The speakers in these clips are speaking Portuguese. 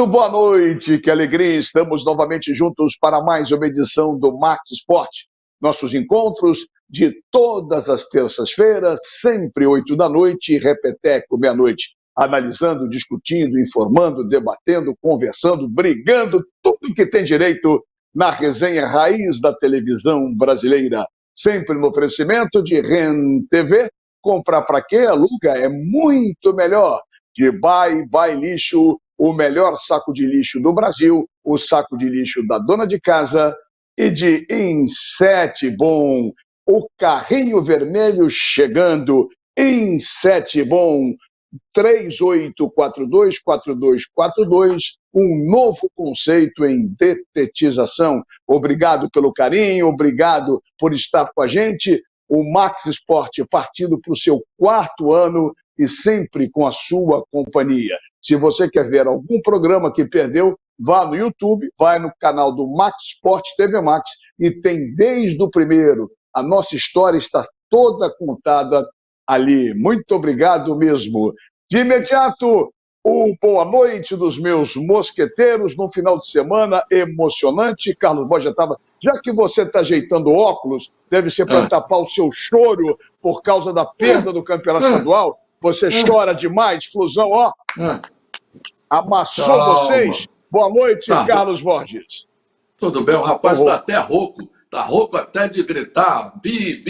Muito boa noite, que alegria, estamos novamente juntos para mais uma edição do Max Esporte. Nossos encontros de todas as terças-feiras, sempre 8 da noite, repeteco meia-noite, analisando, discutindo, informando, debatendo, conversando, brigando, tudo que tem direito na resenha raiz da televisão brasileira. Sempre no oferecimento de REN TV, comprar para quê? Aluga, é muito melhor. De Bye Lixo, o melhor saco de lixo do Brasil, o saco de lixo da dona de casa, e de Insete Bom, o carrinho vermelho chegando, Insete Bom, 3842-4242, um novo conceito em detetização. Obrigado pelo carinho, obrigado por estar com a gente. O Max Esporte partindo para o seu 4º ano e sempre com a sua companhia. Se você quer ver algum programa que perdeu, vá no YouTube, vai no canal do Max Sport TV Max e tem desde o primeiro. A nossa história está toda contada ali. Muito obrigado mesmo. De imediato, boa noite dos meus mosqueteiros no final de semana emocionante. Carlos Borges já estava... Já que você está ajeitando óculos, deve ser para tapar o seu choro por causa da perda do campeonato estadual. Você chora demais, Flusão, ó. Amassou vocês. Boa noite, Carlos Borges. Tudo bem, o rapaz está até rouco. Está rouco até de gritar bi.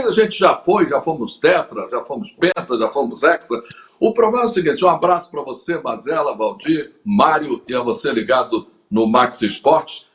A gente já fomos tetra, já fomos penta, já fomos hexa. O problema é o seguinte, um abraço para você, Mazela, Valdir, Mário e a você ligado no Max Esportes.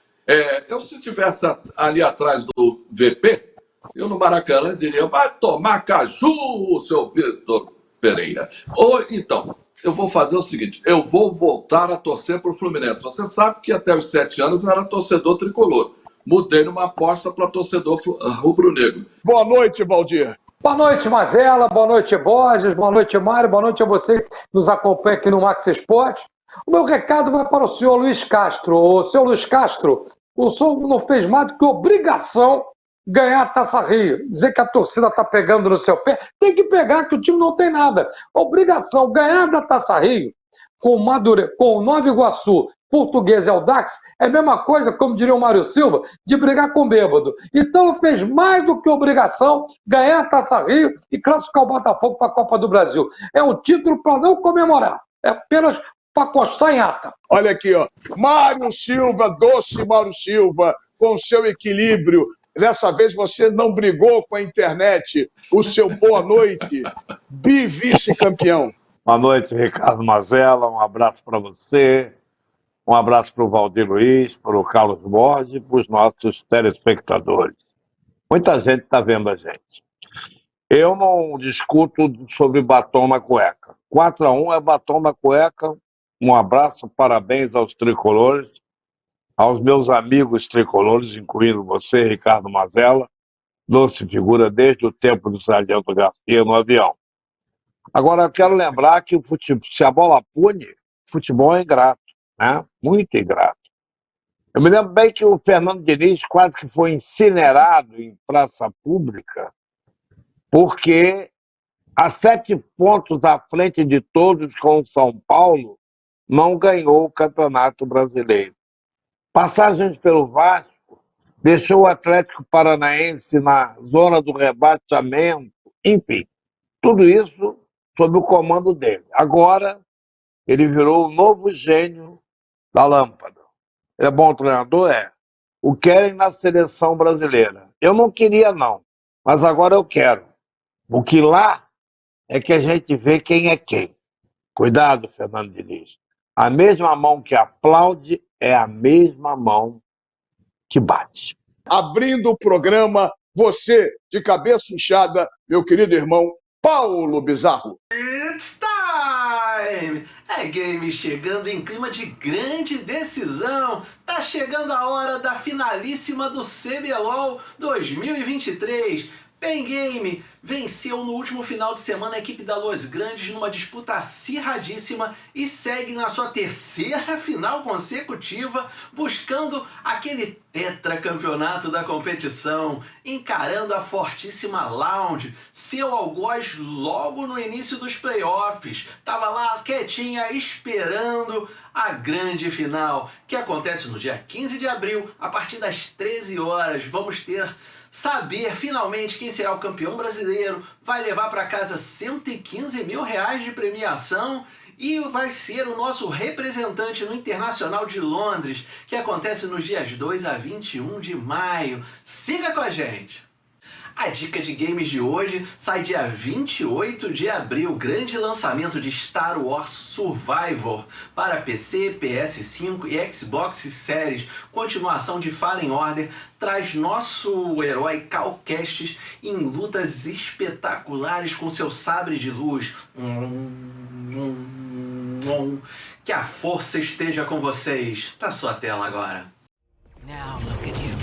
Eu, se estivesse ali atrás do VP, eu no Maracanã diria, vai tomar caju, seu Vitor Pereira. Ou então, eu vou fazer o seguinte, eu vou voltar a torcer para o Fluminense. Você sabe que até os 7 anos eu era torcedor tricolor. Mudei numa aposta para torcedor rubro-negro. Boa noite, Valdir. Boa noite, Mazela. Boa noite, Borges. Boa noite, Mário. Boa noite a você que nos acompanha aqui no Max Esporte. O meu recado vai para o senhor Luiz Castro. O senhor Luiz Castro, o senhor não fez mais do que obrigação ganhar a Taça Rio. Dizer que a torcida está pegando no seu pé, tem que pegar, que o time não tem nada. Obrigação, ganhar da Taça Rio com o Nova Iguaçu, Português e Audax, é a mesma coisa, como diria o Mário Silva, de brigar com bêbado. Então fez mais do que obrigação ganhar a Taça Rio e classificar o Botafogo para a Copa do Brasil. É um título para não comemorar, é apenas para constar em ata. Olha aqui, ó. Mário Silva, doce Mário Silva, com seu equilíbrio. Dessa vez você não brigou com a internet. O seu boa noite, vice-campeão. Boa noite, Ricardo Mazela. Um abraço para você. Um abraço para o Valdir Luiz, para o Carlos Borges e para os nossos telespectadores. Muita gente está vendo a gente. Eu não discuto sobre batom na cueca. 4-1 é batom na cueca. Um abraço, parabéns aos tricolores, aos meus amigos tricolores, incluindo você, Ricardo Mazela, doce figura desde o tempo do Sargento Garcia no avião. Agora, eu quero lembrar que o futebol, se a bola pune, futebol é ingrato, né? Muito ingrato. Eu me lembro bem que o Fernando Diniz quase que foi incinerado em praça pública, porque a 7 pontos à frente de todos com o São Paulo, não ganhou o Campeonato Brasileiro. Passagens pelo Vasco, deixou o Atlético Paranaense na zona do rebaixamento, enfim, tudo isso sob o comando dele. Agora, ele virou o novo gênio da lâmpada. É bom treinador? É. O querem na seleção brasileira. Eu não queria, não, mas agora eu quero. O que lá é que a gente vê quem é quem. Cuidado, Fernando Diniz. A mesma mão que aplaude é a mesma mão que bate. Abrindo o programa, você, de cabeça inchada, meu querido irmão Paulo Bizarro. It's time! É game chegando em clima de grande decisão. Tá chegando a hora da finalíssima do CBLOL 2023. Pen Game venceu no último final de semana a equipe da Los Grandes numa disputa acirradíssima e segue na sua 3ª final consecutiva, buscando aquele tetracampeonato da competição, encarando a fortíssima Loud, seu algoz logo no início dos playoffs. Tava lá quietinha, esperando a grande final, que acontece no dia 15 de abril, a partir das 13 horas. Vamos saber finalmente quem será o campeão brasileiro, vai levar para casa R$115 mil de premiação e vai ser o nosso representante no Internacional de Londres, que acontece nos dias 2 a 21 de maio. Siga com a gente! A dica de games de hoje sai dia 28 de abril, grande lançamento de Star Wars Survivor para PC, PS5 e Xbox Series. Continuação de Fallen Order traz nosso herói Cal Kestis em lutas espetaculares com seu sabre de luz. Que a força esteja com vocês. Tá sua tela agora. Now look at you.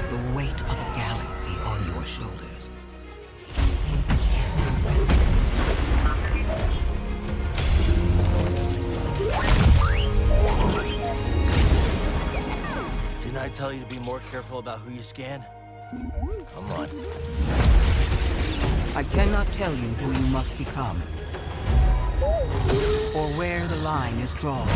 The weight of a galaxy on your shoulders. Didn't I tell you to be more careful about who you scan? Come on. I cannot tell you who you must become, or where the line is drawn.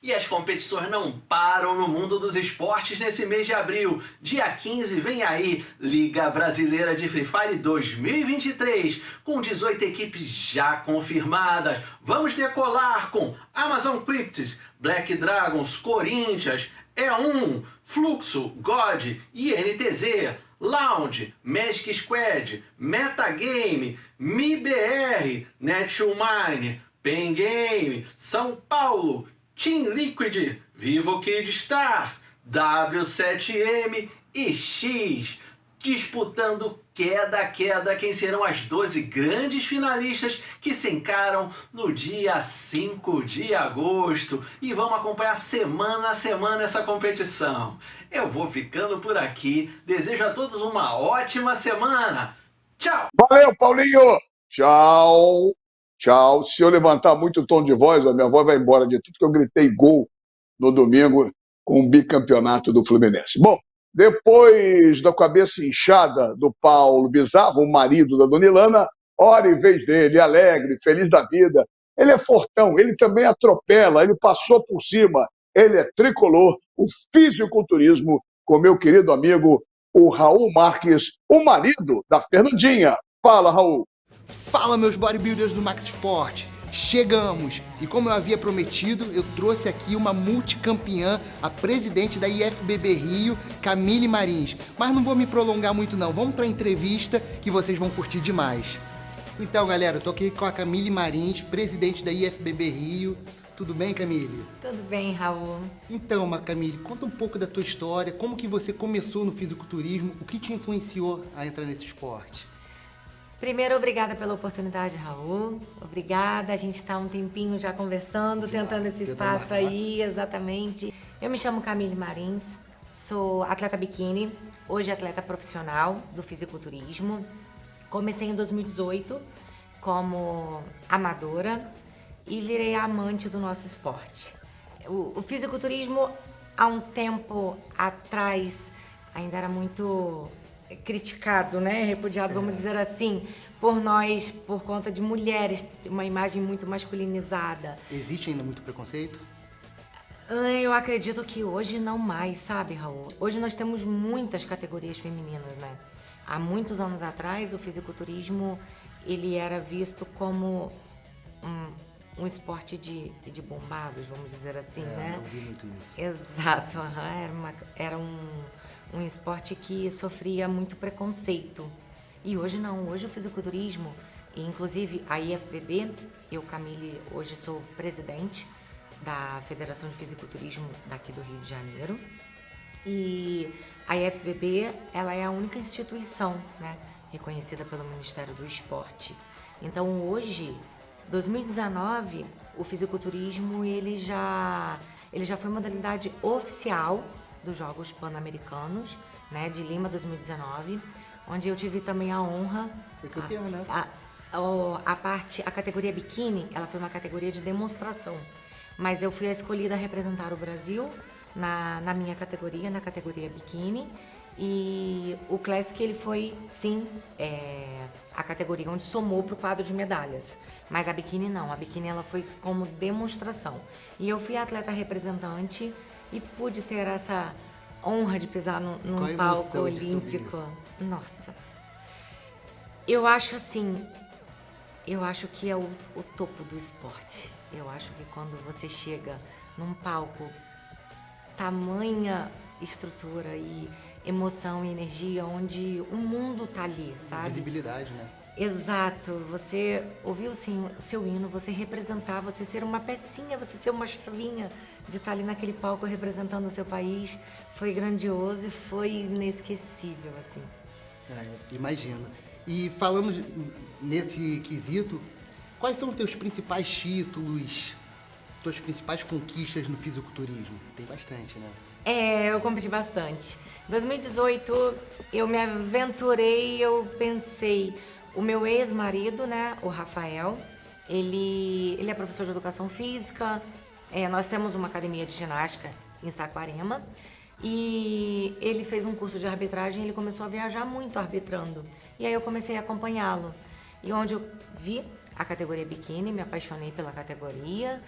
E as competições não param no mundo dos esportes nesse mês de abril. Dia 15 vem aí, Liga Brasileira de Free Fire 2023, com 18 equipes já confirmadas. Vamos decolar com Amazon Crypts, Black Dragons, Corinthians, E1, Fluxo, God, INTZ, Lounge, Magic Squad, Metagame, MIBR, Netshoe, Pen Game, São Paulo, Team Liquid, Vivo Kid Stars, W7M e X, disputando queda a queda quem serão as 12 grandes finalistas que se encaram no dia 5 de agosto. E vamos acompanhar semana a semana essa competição. Eu vou ficando por aqui, desejo a todos uma ótima semana. Tchau! Valeu, Paulinho! Tchau! Tchau. Se eu levantar muito o tom de voz, a minha voz vai embora de tudo que eu gritei gol no domingo com o bicampeonato do Fluminense. Bom, depois da cabeça inchada do Paulo Bizarro, o marido da Dona Ilana, hora e vez dele, alegre, feliz da vida. Ele é fortão, ele também atropela, ele passou por cima, ele é tricolor, o fisiculturismo, com meu querido amigo, o Raul Marques, o marido da Fernandinha. Fala, Raul. Fala, meus bodybuilders do Max Sport! Chegamos! E como eu havia prometido, eu trouxe aqui uma multicampeã, a presidente da IFBB Rio, Camille Marins. Mas não vou me prolongar muito não, vamos para a entrevista que vocês vão curtir demais. Então, galera, eu tô aqui com a Camille Marins, presidente da IFBB Rio. Tudo bem, Camille? Tudo bem, Raul. Então, Camille, conta um pouco da tua história, como que você começou no fisiculturismo, o que te influenciou a entrar nesse esporte? Primeiro, obrigada pela oportunidade, Raul. Obrigada, a gente está um tempinho já conversando, tentando esse espaço aí, exatamente. Eu me chamo Camille Marins, sou atleta biquíni, hoje atleta profissional do fisiculturismo. Comecei em 2018 como amadora e virei amante do nosso esporte. O fisiculturismo, há um tempo atrás, ainda era muito criticado, né? Repudiado, vamos dizer assim, por nós, por conta de mulheres, uma imagem muito masculinizada. Existe ainda muito preconceito? Eu acredito que hoje não mais, sabe, Raul? Hoje nós temos muitas categorias femininas, né? Há muitos anos atrás, o fisiculturismo, ele era visto como um esporte de bombados, vamos dizer assim, né? Eu vi muito isso. Exato, era um esporte que sofria muito preconceito. E hoje não, hoje o fisiculturismo, e inclusive a IFBB, eu, Camille, hoje sou presidente da Federação de Fisiculturismo daqui do Rio de Janeiro. E a IFBB, ela é a única instituição, né, reconhecida pelo Ministério do Esporte. Então hoje, 2019, o fisiculturismo ele já foi modalidade oficial dos Jogos Pan-Americanos, né, de Lima 2019, onde eu tive também a honra. Foi campeã, né? A categoria biquíni, ela foi uma categoria de demonstração, mas eu fui a escolhida a representar o Brasil na minha categoria, na categoria biquíni, E o Classic, ele foi, sim, a categoria onde somou para o quadro de medalhas. Mas a biquíni não, a biquíni ela foi como demonstração. E eu fui atleta representante e pude ter essa honra de pisar num palco olímpico. Nossa. Eu acho assim, eu acho que é o topo do esporte. Eu acho que quando você chega num palco, tamanha estrutura e emoção e energia, onde o mundo tá ali, sabe? Visibilidade, né? Exato. Você ouvir o seu hino, você representar, você ser uma pecinha, você ser uma chavinha de estar ali naquele palco representando o seu país, foi grandioso e foi inesquecível, assim. Imagino. E falando nesse quesito, quais são os teus principais títulos, tuas principais conquistas no fisiculturismo? Tem bastante, né? Eu competi bastante. Em 2018, eu me aventurei, eu pensei, o meu ex-marido, né, o Rafael, ele é professor de educação física, nós temos uma academia de ginástica em Saquarema, e ele fez um curso de arbitragem, ele começou a viajar muito arbitrando. E aí eu comecei a acompanhá-lo. E onde eu vi a categoria biquíni, me apaixonei pela categoria.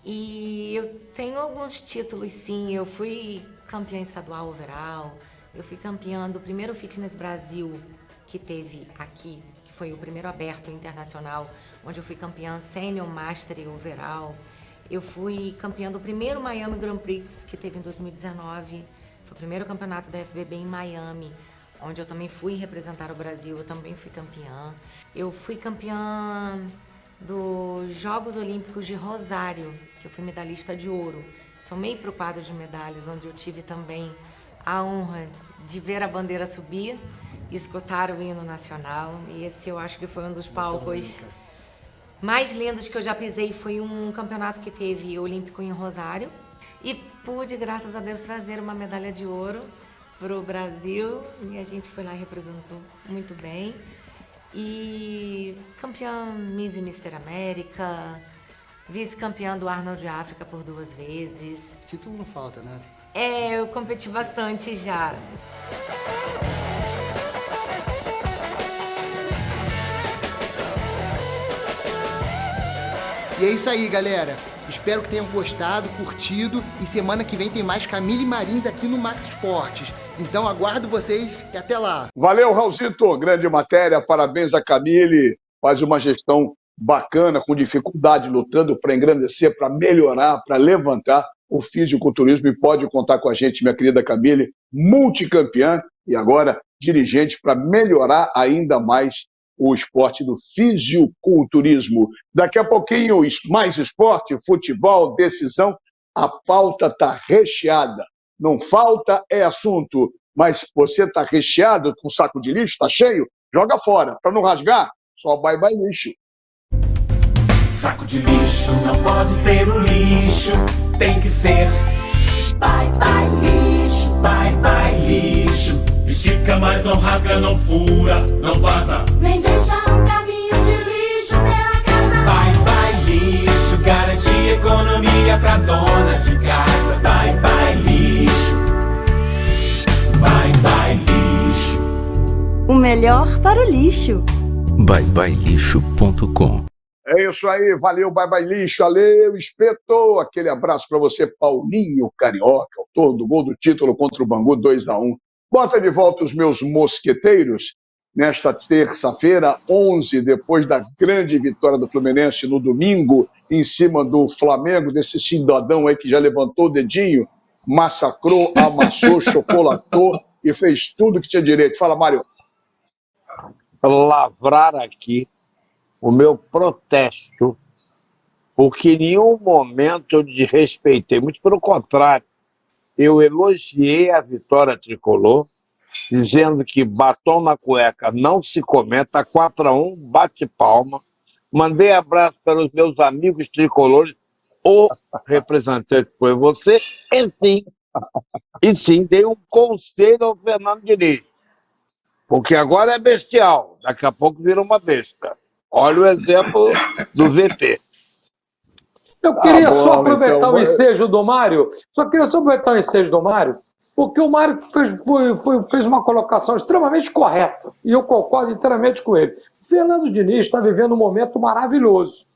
E eu tenho alguns títulos, sim. Eu fui campeã estadual overall, eu fui campeã do primeiro Fitness Brasil que teve aqui, que foi o primeiro aberto internacional, onde eu fui campeã Senior Master e overall. Eu fui campeã do primeiro Miami Grand Prix, que teve em 2019. Foi o primeiro campeonato da FBB em Miami, onde eu também fui representar o Brasil, eu também fui campeã. Eu fui campeã dos Jogos Olímpicos de Rosário, que eu fui medalhista de ouro. Somei para o quadro de medalhas, onde eu tive também a honra de ver a bandeira subir e escutar o hino nacional. E esse eu acho que foi um dos palcos mais lindos que eu já pisei. Foi um campeonato que teve olímpico em Rosário. E pude, graças a Deus, trazer uma medalha de ouro para o Brasil. E a gente foi lá e representou muito bem. E campeã Miss e Mister América, vice-campeã do Arnold África por 2 vezes. Título não falta, né? Eu competi bastante já. E é isso aí, galera. Espero que tenham gostado, curtido. E semana que vem tem mais Camille Marins aqui no Max Esportes. Então aguardo vocês e até lá. Valeu, Raulzito. Grande matéria. Parabéns a Camille. Faz uma gestão bacana, com dificuldade, lutando para engrandecer, para melhorar, para levantar o fisiculturismo. E pode contar com a gente, minha querida Camille, multicampeã e agora dirigente para melhorar ainda mais o esporte do fisiculturismo. Daqui a pouquinho, mais esporte, futebol, decisão. A pauta está recheada. Não falta assunto. Mas você está recheado com saco de lixo, está cheio? Joga fora. Para não rasgar, só bye-bye lixo. Saco de lixo não pode ser um lixo. Tem que ser bye-bye lixo, bye-bye lixo. Estica, mas não rasga, não fura, não vaza. Nem deixa um caminho de lixo pela casa. Bye-bye lixo, garante economia pra dona de casa. Bye-bye lixo, bye-bye lixo. O melhor para o lixo. byebyelixo.com. É isso aí, valeu, bye-bye lixo, valeu, espetou. Aquele abraço para você, Paulinho Carioca, autor do gol do título contra o Bangu 2-1. Bota de volta os meus mosqueteiros nesta terça-feira, 11, depois da grande vitória do Fluminense no domingo, em cima do Flamengo, desse cidadão aí que já levantou o dedinho, massacrou, amassou, chocolatou e fez tudo que tinha direito. Fala, Mário. Lavrar aqui o meu protesto, porque em nenhum momento eu desrespeitei, muito pelo contrário, eu elogiei a vitória tricolor, dizendo que batom na cueca não se comenta, 4-1, bate palma. Mandei abraço para os meus amigos tricolores, o representante foi você, e sim, dei um conselho ao Fernando Diniz, porque agora é bestial, daqui a pouco vira uma besta. Olha o exemplo do VP. Eu queria só aproveitar o ensejo do Mário. Só queria só aproveitar o ensejo do Mário. porque o Mário fez uma colocação extremamente correta, e eu concordo inteiramente com ele. O Fernando Diniz está vivendo um momento maravilhoso.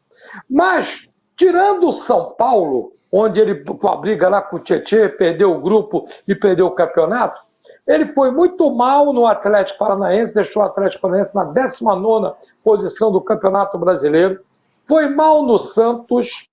Mas, tirando o São Paulo, onde ele, com a briga lá com o Tietê, perdeu o grupo e perdeu o campeonato, ele foi muito mal no Atlético Paranaense, deixou o Atlético Paranaense na 19ª posição do Campeonato Brasileiro, foi mal no Santos,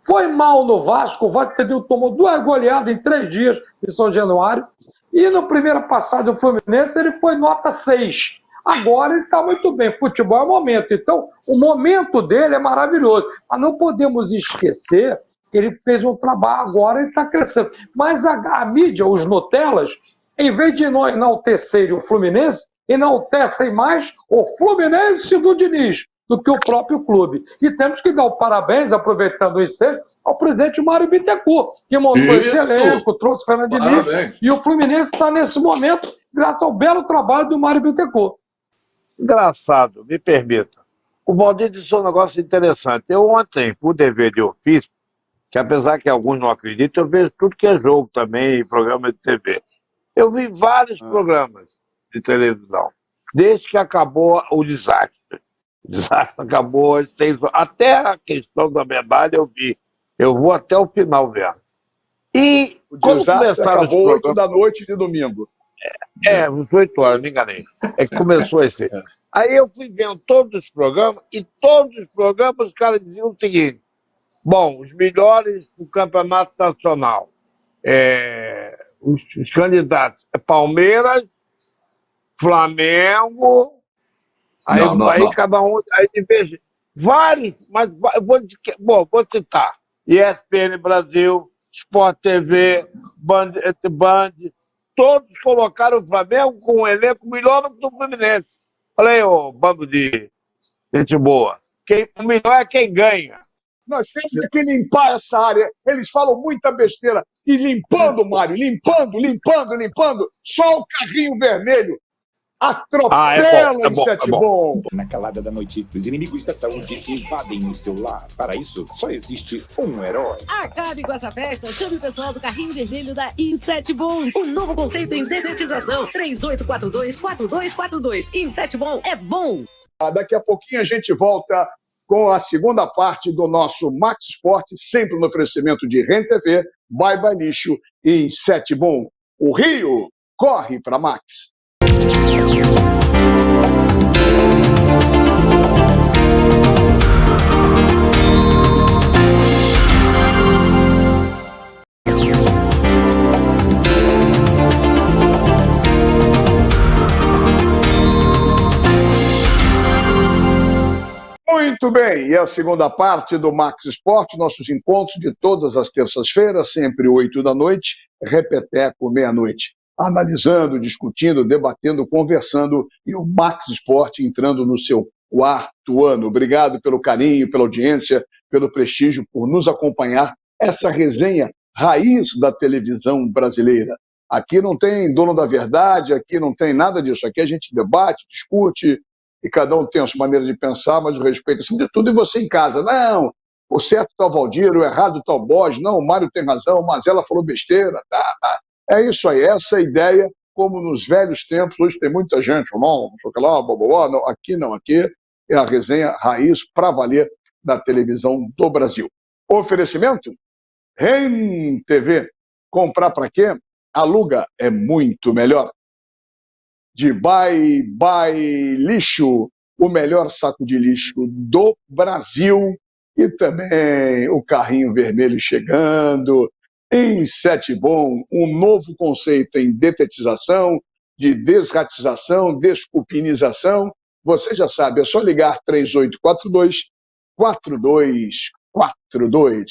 foi mal no Vasco, o Vasco tomou 2 goleadas em 3 dias em São Januário, e no primeiro passado do Fluminense ele foi nota 6. Agora ele está muito bem, futebol é o momento, então o momento dele é maravilhoso, mas não podemos esquecer que ele fez um trabalho agora e está crescendo. Mas a mídia, os Nutellas, em vez de enaltecerem o Fluminense, enaltecem mais o Fluminense do Diniz do que o próprio clube. E temos que dar o parabéns, aproveitando o ensejo, ao presidente Mário Bittencourt, que montou esse elenco, trouxe o Fernando Diniz, e o Fluminense está nesse momento graças ao belo trabalho do Mário Bittencourt. Engraçado, me permita. O Valdir disse um negócio interessante. Eu ontem, por dever de ofício, que apesar que alguns não acreditam, eu vejo tudo que é jogo também, programa de TV. Eu vi vários programas de televisão, desde que acabou o desastre. O desastre acabou às 6 horas. Até a questão da medalha eu vi. Eu vou até o final vendo. E o desastre acabou 8 da noite de domingo. Uns 8 horas, me enganei. É que começou esse. Aí eu fui vendo todos os programas, e todos os programas os caras diziam o seguinte: bom, os melhores do campeonato nacional, os candidatos é Palmeiras, Flamengo, aí cada um, aí veja, vários, mas vou citar: ESPN Brasil, Sport TV, Band, todos colocaram o Flamengo com um elenco melhor do que o Fluminense. Falei, ô, bando de gente boa, o melhor é quem ganha. Nós temos que limpar essa área. Eles falam muita besteira. E limpando, Mário, limpando. Só o carrinho vermelho atropela em Sete Bom. Na calada da noite, os inimigos da saúde invadem o seu lar. Para isso, só existe um herói. Acabe com essa festa, chame o pessoal do carrinho vermelho da Inset Bom. Um novo conceito em dedetização. 3842-4242. Inset Bom é bom. Daqui a pouquinho a gente volta com a segunda parte do nosso Max Sport, sempre no oferecimento de Rede TV, Bye Bye Lixo e Inset Bom. O Rio corre para Max. Muito bem, e a segunda parte do Max Sport, nossos encontros de todas as terças-feiras, sempre 8 da noite, repeteco, meia-noite. Analisando, discutindo, debatendo, conversando, e o Max Sport entrando no seu 4º ano. Obrigado pelo carinho, pela audiência, pelo prestígio, por nos acompanhar. Essa resenha raiz da televisão brasileira. Aqui não tem dono da verdade, aqui não tem nada disso. Aqui a gente debate, discute, e cada um tem a sua maneira de pensar, mas o respeito acima de tudo. E você em casa, não, o certo está o Valdir, o errado está o Borges, não, o Mário tem razão, o Mazella falou besteira, tá. É isso aí, essa é a ideia, como nos velhos tempos. Hoje tem muita gente, não sei o que lá, não, aqui não, aqui é a resenha raiz para valer da televisão do Brasil. Oferecimento? REN TV. Comprar para quê? Aluga é muito melhor. De Bye Bye Lixo, o melhor saco de lixo do Brasil, e também o carrinho vermelho chegando. Inset Bom, um novo conceito em detetização, de desratização, desculpinização. Você já sabe, é só ligar 3842-4242.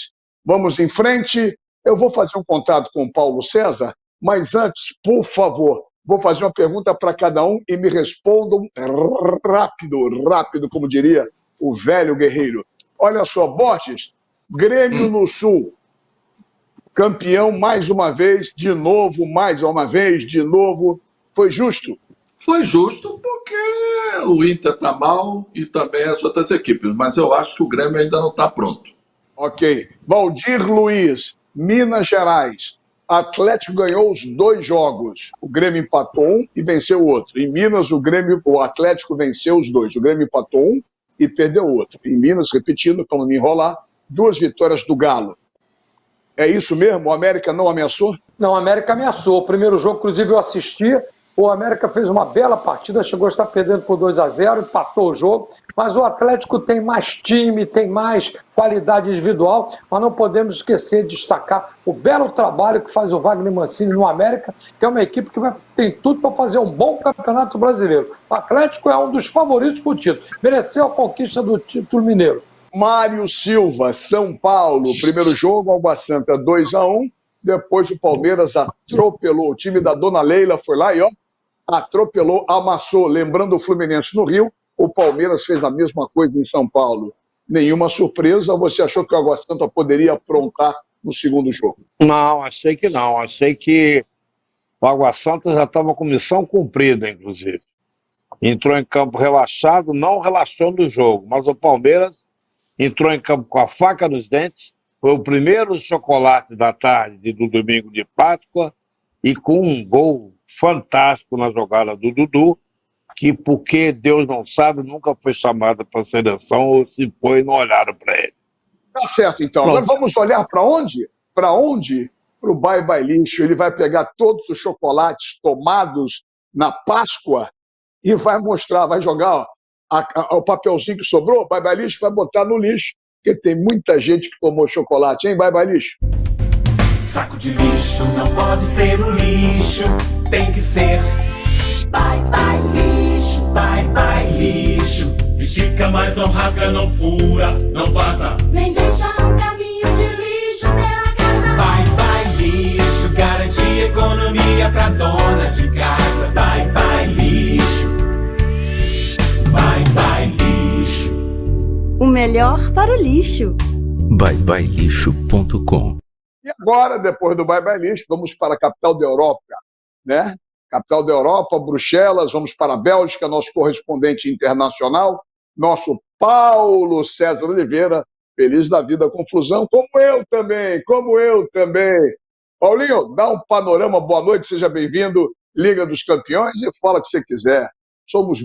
Vamos em frente. Eu vou fazer um contato com o Paulo César, mas antes, por favor, vou fazer uma pergunta para cada um e me respondam rápido, como diria o velho guerreiro. Olha só, Borges, Grêmio no Sul. Campeão mais uma vez, de novo, mais uma vez, de novo. Foi justo? Foi justo porque o Inter está mal e também as outras equipes, mas eu acho que o Grêmio ainda não está pronto. Ok. Valdir Luiz, Minas Gerais. Atlético ganhou os 2 jogos. O Grêmio empatou um e venceu o outro. Em Minas, o Atlético venceu os 2. O Grêmio empatou um e perdeu o outro. Em Minas, repetindo, para não me enrolar, 2 vitórias do Galo. É isso mesmo? O América não ameaçou? Não, o América ameaçou. O primeiro jogo, inclusive, eu assisti. O América fez uma bela partida, chegou a estar perdendo por 2-0, empatou o jogo. Mas o Atlético tem mais time, tem mais qualidade individual. Mas não podemos esquecer de destacar o belo trabalho que faz o Wagner Mancini no América, que é uma equipe que tem tudo para fazer um bom campeonato brasileiro. O Atlético é um dos favoritos para o título. Mereceu a conquista do título mineiro. Mário Silva, São Paulo. Primeiro jogo, Água Santa 2-1. Depois o Palmeiras atropelou. O time da Dona Leila foi lá e atropelou, amassou. Lembrando o Fluminense no Rio, o Palmeiras fez a mesma coisa em São Paulo. Nenhuma surpresa? Ou você achou que o Água Santa poderia aprontar no segundo jogo? Não, achei que não. Achei que o Água Santa já estava com missão cumprida, inclusive. Entrou em campo relaxado, não relaxou no jogo, mas o Palmeiras entrou em campo com a faca nos dentes. Foi o primeiro chocolate da tarde do domingo de Páscoa e com um gol fantástico na jogada do Dudu, que, porque Deus não sabe, nunca foi chamado para a seleção, ou se foi e não olharam para ele. Tá certo, então. Agora vamos olhar para onde? Para onde? Para o Bye Bye Lixo. Ele vai pegar todos os chocolates tomados na Páscoa e vai mostrar, vai jogar o papelzinho que sobrou, Bye Bye Lixo, vai botar no lixo, porque tem muita gente que tomou chocolate, hein? Bye Bye Lixo. Saco de lixo não pode ser um lixo, tem que ser Bye Bye Lixo, Bye Bye Lixo. Estica, mas não rasga, não fura, não vaza, nem deixa um caminho de lixo pela casa. Bye Bye Lixo, garante economia pra dona de casa. Bye Bye Lixo, Bye Bye Lixo. O melhor para o lixo. byebyelixo.com. E agora, depois do Bye Bye Lixo, vamos para a capital da Europa, né? Capital da Europa, Bruxelas, vamos para a Bélgica, nosso correspondente internacional, nosso Paulo César Oliveira, feliz da vida com Flusão, como eu também. Paulinho, dá um panorama, boa noite, seja bem-vindo, Liga dos Campeões, e fala o que você quiser. Somos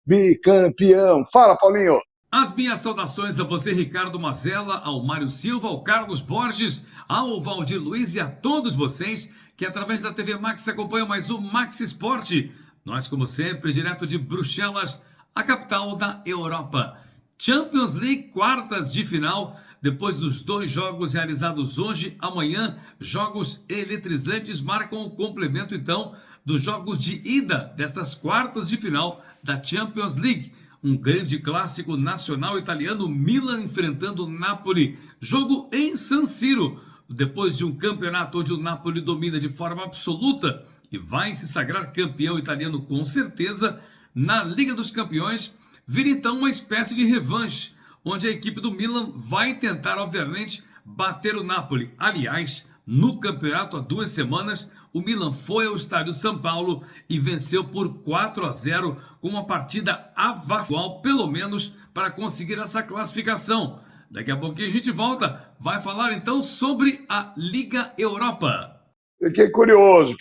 bicampeão. Fala, Paulinho. As minhas saudações a você, Ricardo Mazella, ao Mário Silva, ao Carlos Borges, ao Valdir Luiz e a todos vocês que através da TV Max acompanham mais o Max Esporte. Nós, como sempre, direto de Bruxelas, a capital da Europa. Champions League, quartas de final, depois dos 2 jogos realizados hoje, amanhã, jogos eletrizantes marcam o complemento, então, dos jogos de ida destas quartas de final da Champions League. Um grande clássico nacional italiano, Milan enfrentando o Napoli. Jogo em San Siro, depois de um campeonato onde o Napoli domina de forma absoluta e vai se sagrar campeão italiano com certeza, na Liga dos Campeões, vira então uma espécie de revanche, onde a equipe do Milan vai tentar, obviamente, bater o Napoli. Aliás, no campeonato há 2 semanas, o Milan foi ao estádio São Paulo e venceu por 4-0 com uma partida avassaladora, pelo menos para conseguir essa classificação. Daqui a pouquinho a gente volta, vai falar então sobre a Liga Europa. Fiquei curioso,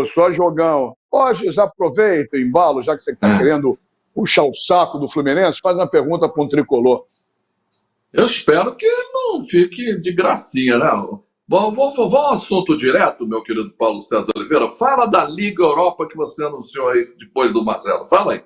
só jogão. Hoje, aproveita o embalo, já que você está querendo puxar o saco do Fluminense, faz uma pergunta para um tricolor. Eu espero que não fique de gracinha, né? Vamos ao assunto direto, meu querido Paulo César Oliveira. Fala da Liga Europa que você anunciou aí depois do Marcelo. Fala aí.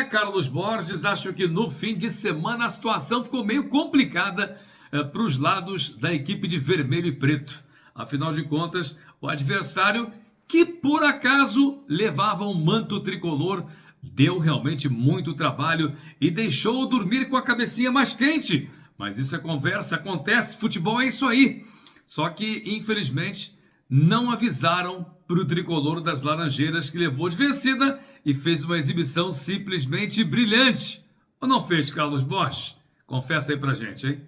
Carlos Borges, acho que no fim de semana a situação ficou meio complicada para os lados da equipe de vermelho e preto. Afinal de contas, o adversário, que por acaso levava um manto tricolor, deu realmente muito trabalho e deixou-o dormir com a cabecinha mais quente. Mas isso é conversa, acontece, futebol é isso aí. Só que, infelizmente, não avisaram para o tricolor das Laranjeiras, que levou de vencida e fez uma exibição simplesmente brilhante. Ou não fez, Carlos Borges? Confessa aí pra gente, hein?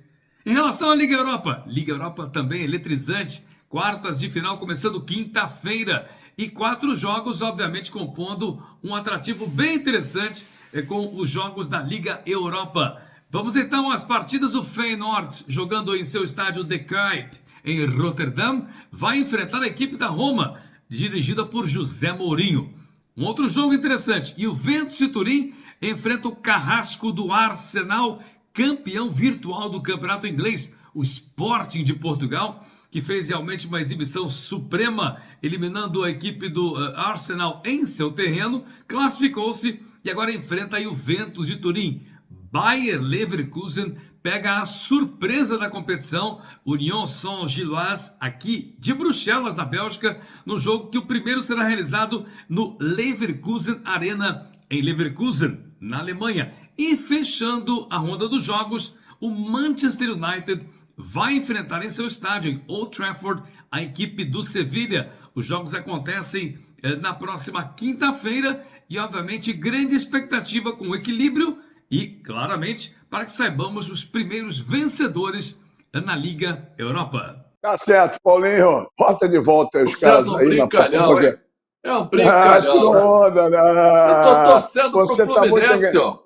Em relação à Liga Europa também eletrizante. Quartas de final começando quinta-feira. E 4 jogos, obviamente, compondo um atrativo bem interessante com os jogos da Liga Europa. Vamos então às partidas do Feyenoord, jogando em seu estádio De Kuip, em Roterdã, vai enfrentar a equipe da Roma, dirigida por José Mourinho. Um outro jogo interessante, Juventus de Turim enfrenta o Carrasco do Arsenal, campeão virtual do campeonato inglês, o Sporting de Portugal, que fez realmente uma exibição suprema, eliminando a equipe do Arsenal em seu terreno, classificou-se e agora enfrenta a Juventus de Turim. Bayer Leverkusen pega a surpresa da competição, Union Saint-Gilloise, aqui de Bruxelas, na Bélgica, no jogo que o primeiro será realizado no Leverkusen Arena, em Leverkusen, na Alemanha. E fechando a ronda dos jogos, o Manchester United vai enfrentar em seu estádio, em Old Trafford, a equipe do Sevilha. Os jogos acontecem na próxima quinta-feira e, obviamente, grande expectativa com equilíbrio e, claramente, para que saibamos os primeiros vencedores na Liga Europa. Tá certo, Paulinho. Bota de volta os caras aí na porta. É um brincalhão. Eu tô torcendo pro Fluminense, ó.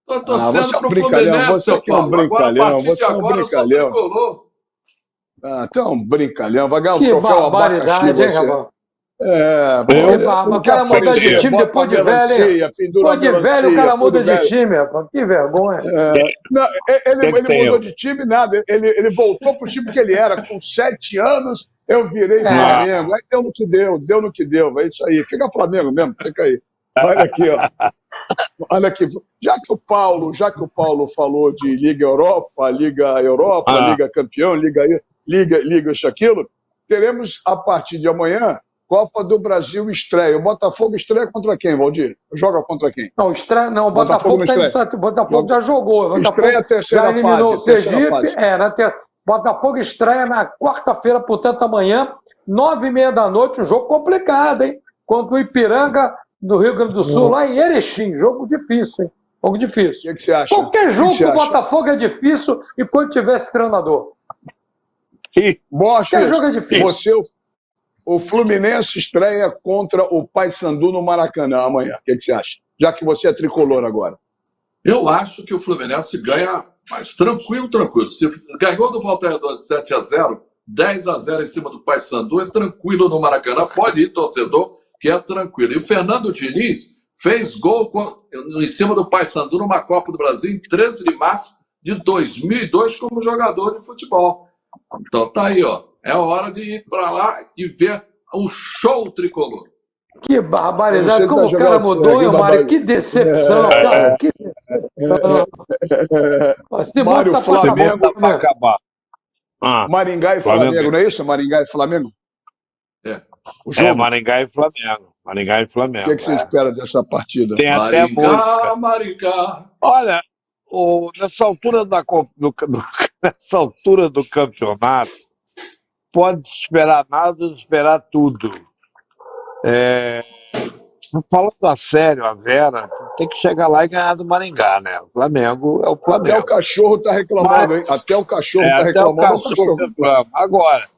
Tô torcendo pro Fluminense, você que é um brincalhão, você é um brincalhão. Tu é um brincalhão, vai ganhar um troféu abacaxi, você. O cara muda de time depois de velho, hein? Depois de velho, o cara muda de time, rapaz. Que vergonha. Não, ele mudou de time, nada. Ele voltou pro time que ele era. Com 7 anos, eu virei Flamengo. Aí deu no que deu. É isso aí. Fica Flamengo mesmo, fica aí. Olha aqui, ó. Olha aqui. Já que o Paulo falou de Liga Europa, Liga Campeão, Liga isso, aquilo, teremos a partir de amanhã Copa do Brasil estreia. O Botafogo estreia contra quem, Valdir? Joga contra quem? Não, estreia, não. O Botafogo já jogou. Estreia a terceira fase. Já eliminou o Sergipe. Botafogo estreia na quarta-feira, portanto, amanhã, 9h30 da noite. Um jogo complicado, hein? Contra o Ipiranga do Rio Grande do Sul, lá em Erechim. Jogo difícil, hein? Jogo difícil. O que você acha? Qualquer jogo do Botafogo é difícil e quando tiver esse treinador. Qualquer jogo é difícil. O Fluminense estreia contra o Paysandu no Maracanã amanhã. O que você acha? Já que você é tricolor agora. Eu acho que o Fluminense ganha, mas tranquilo. Se ganhou do Volta Redonda de 7-0, 10-0 em cima do Paysandu, é tranquilo no Maracanã. Pode ir, torcedor, que é tranquilo. E o Fernando Diniz fez gol em cima do Paysandu numa Copa do Brasil em 13 de março de 2002 como jogador de futebol. Então tá aí, ó. É hora de ir para lá e ver o show tricolor. Que barbaridade, como o cara mudou, hein, Mário? Que decepção, cara. Que decepção. Mário, Flamengo para acabar. Maringá e Flamengo, não é isso? Maringá e Flamengo? Maringá e Flamengo. Maringá e Flamengo. O que você espera dessa partida? Tem até música. Maringá. Olha, nessa altura do campeonato, pode esperar nada, esperar tudo. Falando a sério, a Vera tem que chegar lá e ganhar do Maringá, né? O Flamengo é o Flamengo. Até o cachorro tá reclamando, hein? Até o cachorro tá reclamando. Agora,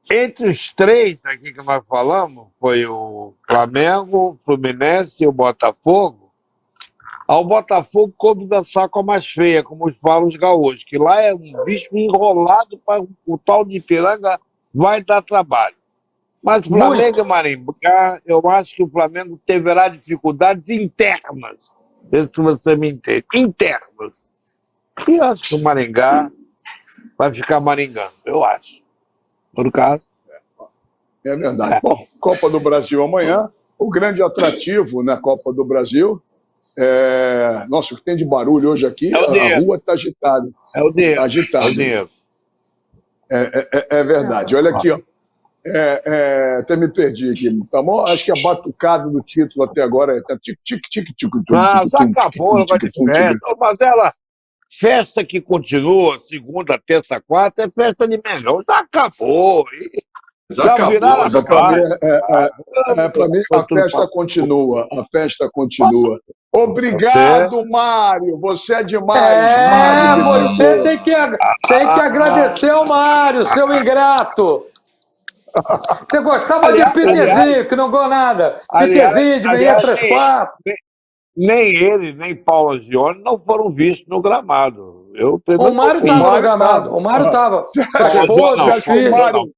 entre os três aqui que nós falamos, foi o Flamengo, o Fluminense e o Botafogo. Ao Botafogo coube dançar com a mais feia, como falam os gaúchos, que lá é um bicho enrolado para o tal de Ipiranga vai dar trabalho. Mas o Flamengo e Maringá, eu acho que o Flamengo terá dificuldades internas. Vê se você me entende. Internas. E acho que o Maringá vai ficar maringando, eu acho. Por caso. É verdade. Bom, Copa do Brasil amanhã. O grande atrativo na Copa do Brasil nossa, o que tem de barulho hoje aqui, a rua está agitada. É o dinheiro. Agitado. É o dinheiro. É verdade. Olha aqui, ó. Até me perdi aqui. Tá bom? Acho que a batucada do título até agora tá tic-tic-tic-tic. Já acabou, não vai de festa. Mas festa que continua, segunda, terça, quarta, é festa de melhor. Já acabou. Já acabou. Para mim, a festa continua. A festa continua. Obrigado, Mário. Você é demais, Mário. Você tem que agradecer ao Mário, seu ingrato. Você gostava de Pitezinho, que não ganhou nada. Pitezinho, de meia 3-4. Nem ele, nem Paulo Angione não foram vistos no gramado. Eu O Mário estava no gramado. O Mário estava. Você acha que o Mário...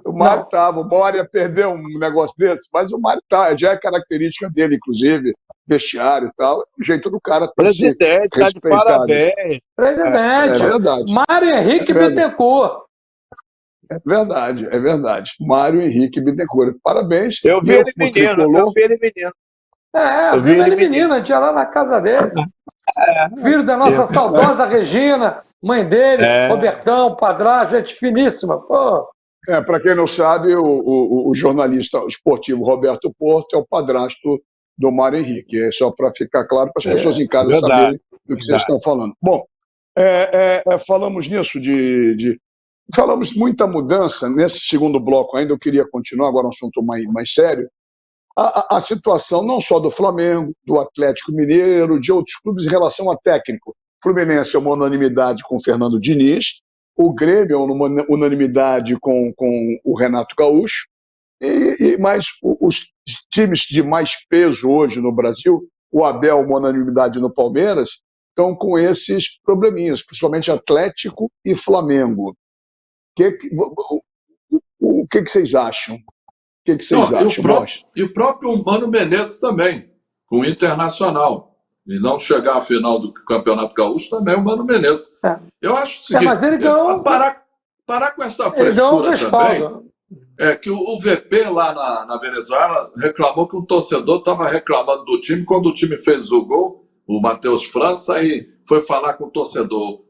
O Mário estava, o Moria perdeu um negócio desse, mas o Mário tá, já é característica dele, inclusive, vestiário e tal, o jeito do cara tem que ser Presidente, tá de respeitado. parabéns. Presidente. É verdade. Mário Henrique Bittencourt. É verdade. Mário Henrique Bittencourt. Parabéns. Eu vi ele menino. Eu vi ele menino, a gente ia lá na casa dele. Filho da nossa saudosa Regina, mãe dele, Robertão, padrasto, gente finíssima. Pô. Para quem não sabe, o jornalista esportivo Roberto Porto é o padrasto do Mário Henrique. É só para ficar claro, para as pessoas em casa saberem do que vocês estão falando. Bom, falamos nisso falamos muita mudança nesse segundo bloco ainda. Eu queria continuar agora um assunto mais sério. A situação não só do Flamengo, do Atlético Mineiro, de outros clubes em relação a técnico. Fluminense é uma unanimidade com o Fernando Diniz, o Grêmio é uma unanimidade com o Renato Gaúcho, mas os times de mais peso hoje no Brasil, o Abel, uma unanimidade no Palmeiras, estão com esses probleminhas, principalmente Atlético e Flamengo. O que vocês acham? O que vocês acham? E o próprio Mano Menezes também, com o Internacional. E não chegar à final do Campeonato Gaúcho também o Mano Menezes. Eu acho o seguinte, mas ele ganhou... parar com essa frescura também, que o VP lá na Venezuela reclamou que o torcedor estava reclamando do time quando o time fez o gol, o Matheus França, e foi falar com o torcedor.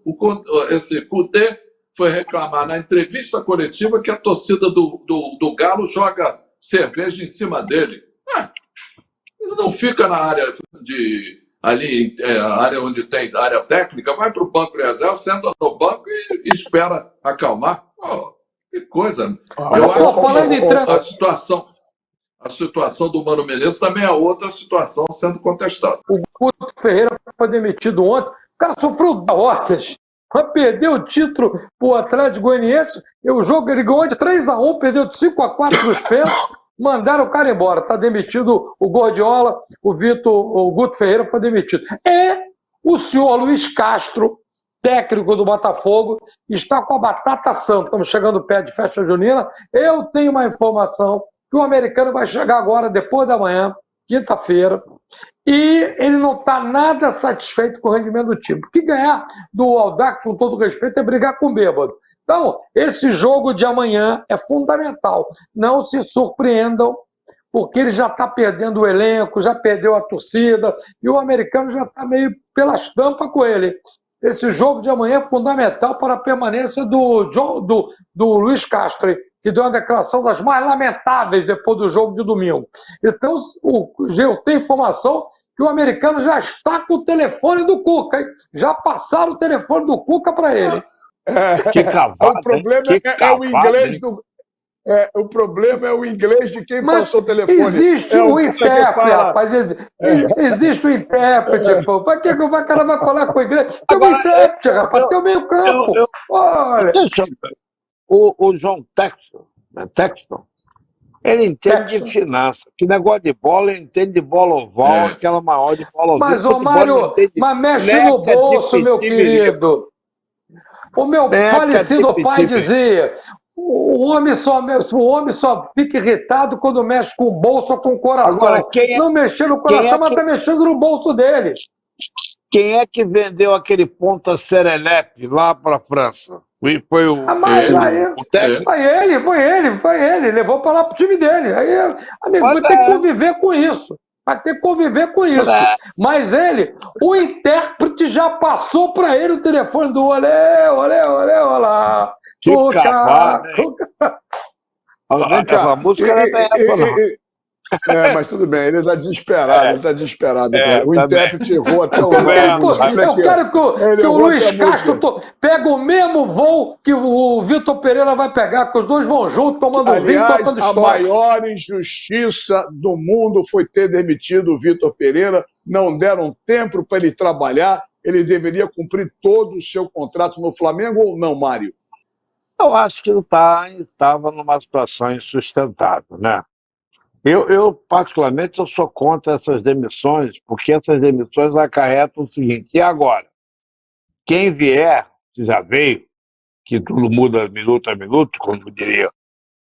Esse Couté foi reclamar na entrevista coletiva que a torcida do Galo joga cerveja em cima dele. Ele não fica na área ali, a área onde tem área técnica, vai para o banco de reserva, senta no banco e espera acalmar. Que coisa. Eu acho que a situação do Mano Menezes também é outra situação sendo contestada. O Guto Ferreira foi demitido ontem. O cara sofreu derrotas. Perdeu o título para o Atlético Goianiense. O jogo ele ganhou de 3-1, perdeu de 5-4 nos pênaltis. Mandaram o cara embora. Está demitido o Guardiola, o Guto Ferreira foi demitido. E o senhor Luiz Castro, técnico do Botafogo, está com a batata santa. Estamos chegando perto de festa junina. Eu tenho uma informação que o americano vai chegar agora, depois da manhã, quinta-feira, e ele não está nada satisfeito com o rendimento do time. Porque ganhar do Audax, com todo respeito, é brigar com o bêbado. Então, esse jogo de amanhã é fundamental. Não se surpreendam, porque ele já está perdendo o elenco, já perdeu a torcida, e o americano já está meio pelas tampas com ele. Esse jogo de amanhã é fundamental para a permanência do Luiz Castro, que deu uma declaração das mais lamentáveis depois do jogo de domingo. Então, eu tenho informação que o americano já está com o telefone do Cuca, hein? Já passaram o telefone do Cuca para ele. O problema é o inglês do... o problema é o inglês de quem passou o telefone. Existe o intérprete, rapaz. Existe o intérprete, pô. Para que o cara vai falar com o inglês? Tem um intérprete, rapaz. Tem o meio campo. Olha. O João Texton, ele entende de finanças. Que negócio de bola, ele entende de bola oval, aquela maior de bola oval. Mas, ô Mário, mexe no bolso, meu querido. O meu falecido pai dizia... O homem só fica irritado quando mexe com o bolso ou com o coração. Agora, não mexer no coração, mas está mexendo no bolso dele. Quem é que vendeu aquele ponta Serelepe lá para a França? Foi o... Foi ele. Levou para lá para o time dele. Aí, amigo, vai ter que conviver com isso. Mas ele, o intérprete já passou para ele o telefone do olá. Que cavalo, essa música não é essa, não. Mas tudo bem, ele está desesperado. O intérprete errou até o Eu quero que o Luiz Castro pegue o mesmo voo que o Vitor Pereira vai pegar, que os dois vão juntos, tomando vinho, contando história. A maior injustiça do mundo foi ter demitido o Vitor Pereira, não deram tempo para ele trabalhar, ele deveria cumprir todo o seu contrato no Flamengo ou não, Mário? Eu acho que ele estava numa situação insustentável, né? Eu, particularmente, eu sou contra essas demissões, porque essas demissões acarretam o seguinte: e agora? quem vier, que já veio, que tudo muda minuto a minuto, como diria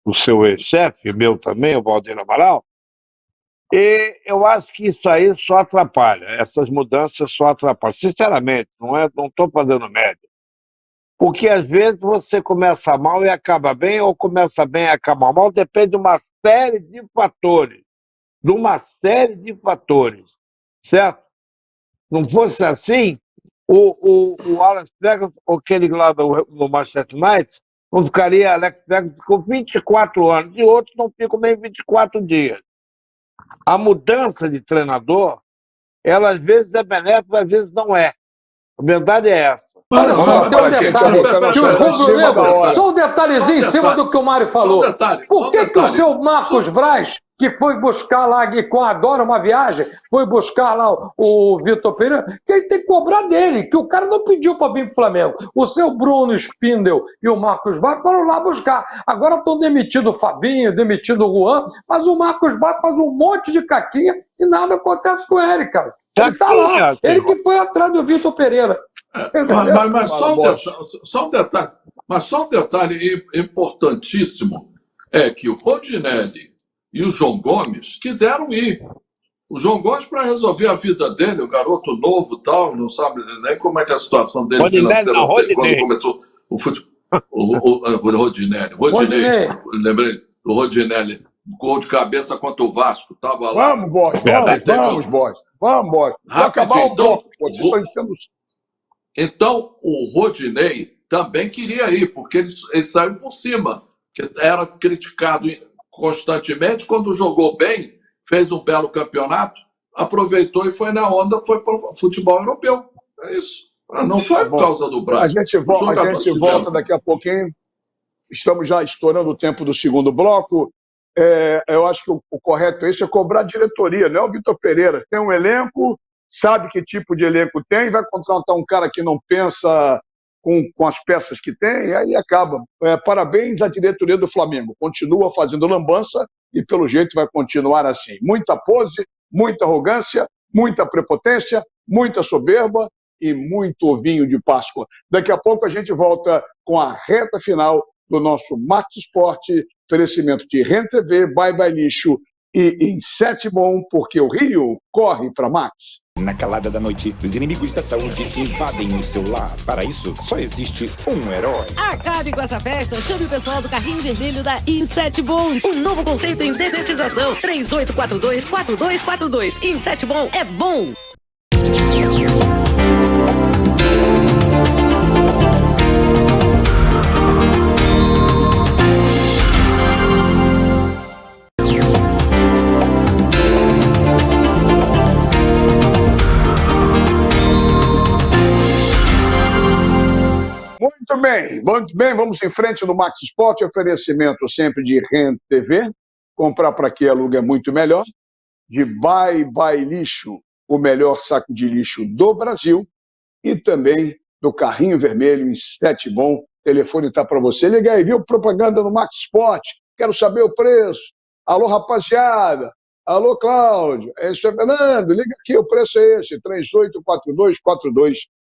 o seu ex-chefe, meu também, o Valdir Amaral, e eu acho que isso aí só atrapalha, essas mudanças só atrapalham. Sinceramente, não estou fazendo média. Porque às vezes você começa mal e acaba bem, ou começa bem e acaba mal, depende de uma série de fatores. Certo? Não fosse assim, o Alex Ferguson, aquele lá do Manchester United, não ficaria, Alex Ferguson ficou 24 anos, e outros não ficam nem 24 dias. A mudança de treinador, ela às vezes é benéfica, às vezes não é. A verdade é essa. Olha só, tem um detalhe, que os rubro-negros, só um detalhezinho em cima do que o Mário falou. Por que o seu Marcos Braz, que foi buscar lá, que adora uma viagem, foi buscar lá o Vitor Pereira, que ele tem que cobrar dele, que o cara não pediu para vir pro Flamengo. O seu Bruno Spindel e o Marcos Braz foram lá buscar. Agora estão demitindo o Fabinho, demitindo o Juan, mas o Marcos Braz faz um monte de caquinha e nada acontece com ele, cara. Ele tá lá, ele que foi atrás do Vitor Pereira. Mas só um detalhe importantíssimo é que o Rodinelli e o João Gomes quiseram ir. O João Gomes, para resolver a vida dele, o garoto novo e tal, não sabe nem como é que é a situação dele financeira quando começou o futebol. O Rodinelli. Lembrei do Rodinelli. Gol de cabeça contra o Vasco. Tava lá. Vamos, Borges. Vamos. Vai acabar o bloco. Então, o Rodinei também queria ir, porque ele saiu por cima. Que era criticado constantemente. Quando jogou bem, fez um belo campeonato, aproveitou e foi na onda, foi para o futebol europeu. É isso. Não foi por causa do Braga. A gente volta daqui a pouquinho. Estamos já estourando o tempo do segundo bloco. Eu acho que o correto é cobrar a diretoria, não é o Vitor Pereira. Tem um elenco, sabe que tipo de elenco tem, vai contratar um cara que não pensa com as peças que tem, e aí acaba. Parabéns à diretoria do Flamengo. Continua fazendo lambança e, pelo jeito, vai continuar assim. Muita pose, muita arrogância, muita prepotência, muita soberba e muito ovinho de Páscoa. Daqui a pouco a gente volta com a reta final do nosso Max Sport, oferecimento de RenTV, Bye Lixo e Inset Bom, porque o Rio corre para Max. Na calada da noite, os inimigos da saúde invadem o seu lar. Para isso, só existe um herói. Acabe com essa festa, chame o pessoal do carrinho vermelho da Inset Bom. Um novo conceito em dedetização. 3842-4242. Inset Bom é bom. Muito bem, vamos em frente no Max Sport, oferecimento sempre de RenTV, comprar para que aluga é muito melhor, de Bye Lixo, o melhor saco de lixo do Brasil, e também do carrinho vermelho Inset Bom. O telefone está para você. Liga aí, viu? Propaganda no Max Sport, quero saber o preço. Alô, rapaziada. Alô, Cláudio. É isso aí, Fernando. Liga aqui, o preço é esse,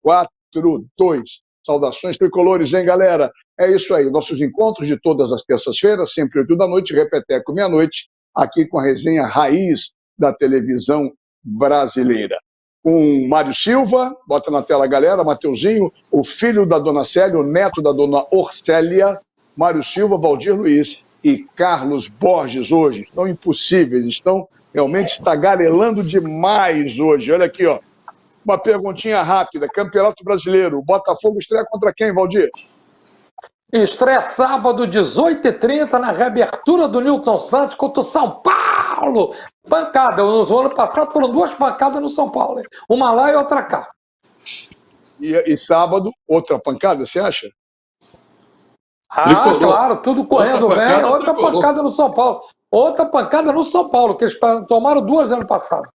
3842-4242. Saudações tricolores, hein, galera? É isso aí, nossos encontros de todas as terças-feiras, sempre 8 da noite, repeteco meia-noite, aqui com a resenha raiz da televisão brasileira. Com Mário Silva, bota na tela, galera, Mateuzinho, o filho da dona Célia, o neto da dona Orcélia, Mário Silva, Valdir Luiz e Carlos Borges hoje. Estão impossíveis, estão realmente tagarelando demais hoje. Olha aqui, ó. Uma perguntinha rápida. Campeonato Brasileiro. O Botafogo estreia contra quem, Valdir? Estreia sábado, 18h30, na reabertura do Newton Santos contra o São Paulo. Pancada. No ano passado foram 2 pancadas no São Paulo. Uma lá e outra cá. E sábado, outra pancada, você acha? Tricolor. Claro, tudo correndo bem. Outra pancada no São Paulo. Outra pancada no São Paulo, que eles tomaram 2 ano passado.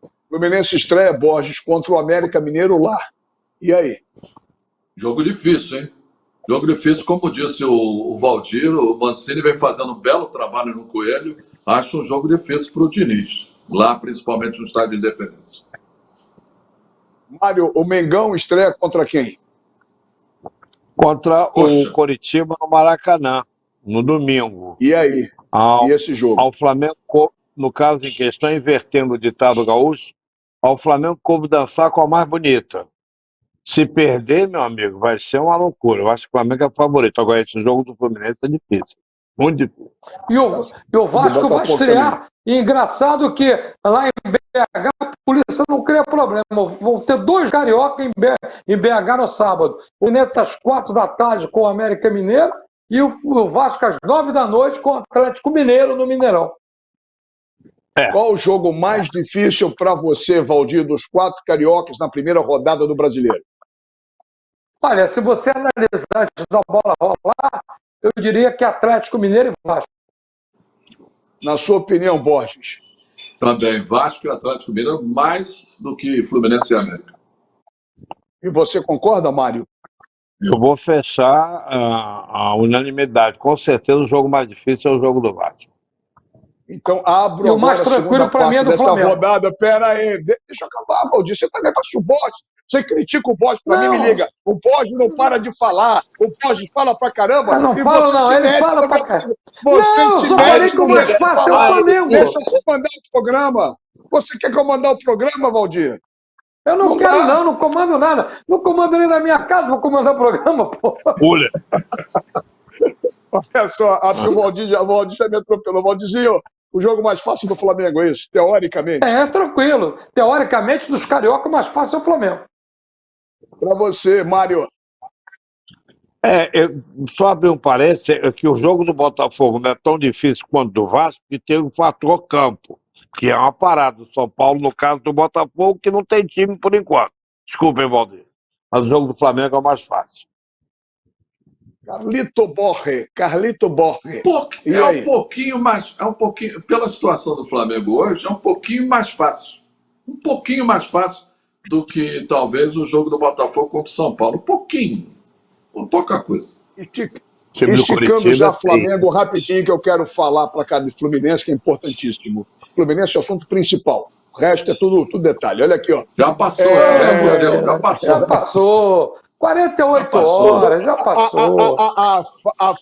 O Fluminense estreia, Borges, contra o América Mineiro lá. E aí? Jogo difícil, hein? Jogo difícil, como disse o Valdir, o Mancini vem fazendo um belo trabalho no Coelho. Acho um jogo difícil para o Diniz, lá principalmente no estádio de Independência. Mário, o Mengão estreia contra quem? Contra o Coritiba no Maracanã, no domingo. E aí? E esse jogo? Ao Flamengo, no caso em questão, invertendo o ditado gaúcho, ao Flamengo coube dançar com a mais bonita. Se perder, meu amigo, vai ser uma loucura. Eu acho que o Flamengo é o favorito. Agora, esse jogo do Fluminense é difícil. Muito difícil. E o Vasco vai estrear. E engraçado que lá em BH a polícia não cria problema. Vão ter 2 carioca em BH no sábado. O Fluminense às 4 da tarde com o América Mineiro e o Vasco às 9 da noite com o Atlético Mineiro no Mineirão. Qual o jogo mais difícil para você, Valdir, dos 4 cariocas na primeira rodada do Brasileiro? Olha, se você analisar antes da bola rolar, eu diria que Atlético Mineiro e Vasco. Na sua opinião, Borges? Também, Vasco e Atlético Mineiro, mais do que Fluminense e América. E você concorda, Mário? Eu vou fechar a unanimidade. Com certeza o jogo mais difícil é o jogo do Vasco. Então, abro e o mais tranquilo para mim é do dessa Flamengo. rodada. Pera aí, deixa eu acabar, Valdir. Você também vai o Borges. Você critica o Borges, para mim me liga. O Borges não para de falar. O Borges fala pra caramba. Eu não falo, não. Ele fala pra caramba. Você não, eu só falei que o mais fácil é o Flamengo. Deixa eu comandar o programa. Você quer comandar o programa, Valdir? Eu não quero, não comando nada. Não comando nem na minha casa, vou comandar o programa, pô. Olha. Olha só, acho que o Valdir já me atropelou. Valdirzinho, o jogo mais fácil do Flamengo é isso, teoricamente. É, tranquilo. Teoricamente, dos carioca, o mais fácil é o Flamengo. Para você, Mário. Só abrir um parênteses, que o jogo do Botafogo não é tão difícil quanto do Vasco, que tem o fator campo, que é uma parada do São Paulo, no caso do Botafogo, que não tem time por enquanto. Desculpem, Valdir. Mas o jogo do Flamengo é o mais fácil. Carlito Borre. Um pouquinho mais, pela situação do Flamengo hoje, é um pouquinho mais fácil. Um pouquinho mais fácil do que talvez o jogo do Botafogo contra o São Paulo. Um pouquinho. Pouca coisa. Esticando já Flamengo rapidinho, que eu quero falar para cá do Fluminense, que é importantíssimo. Fluminense é o assunto principal. O resto é tudo detalhe. Olha aqui, ó. Já passou, já passou. Já passou. 48 horas, já passou. A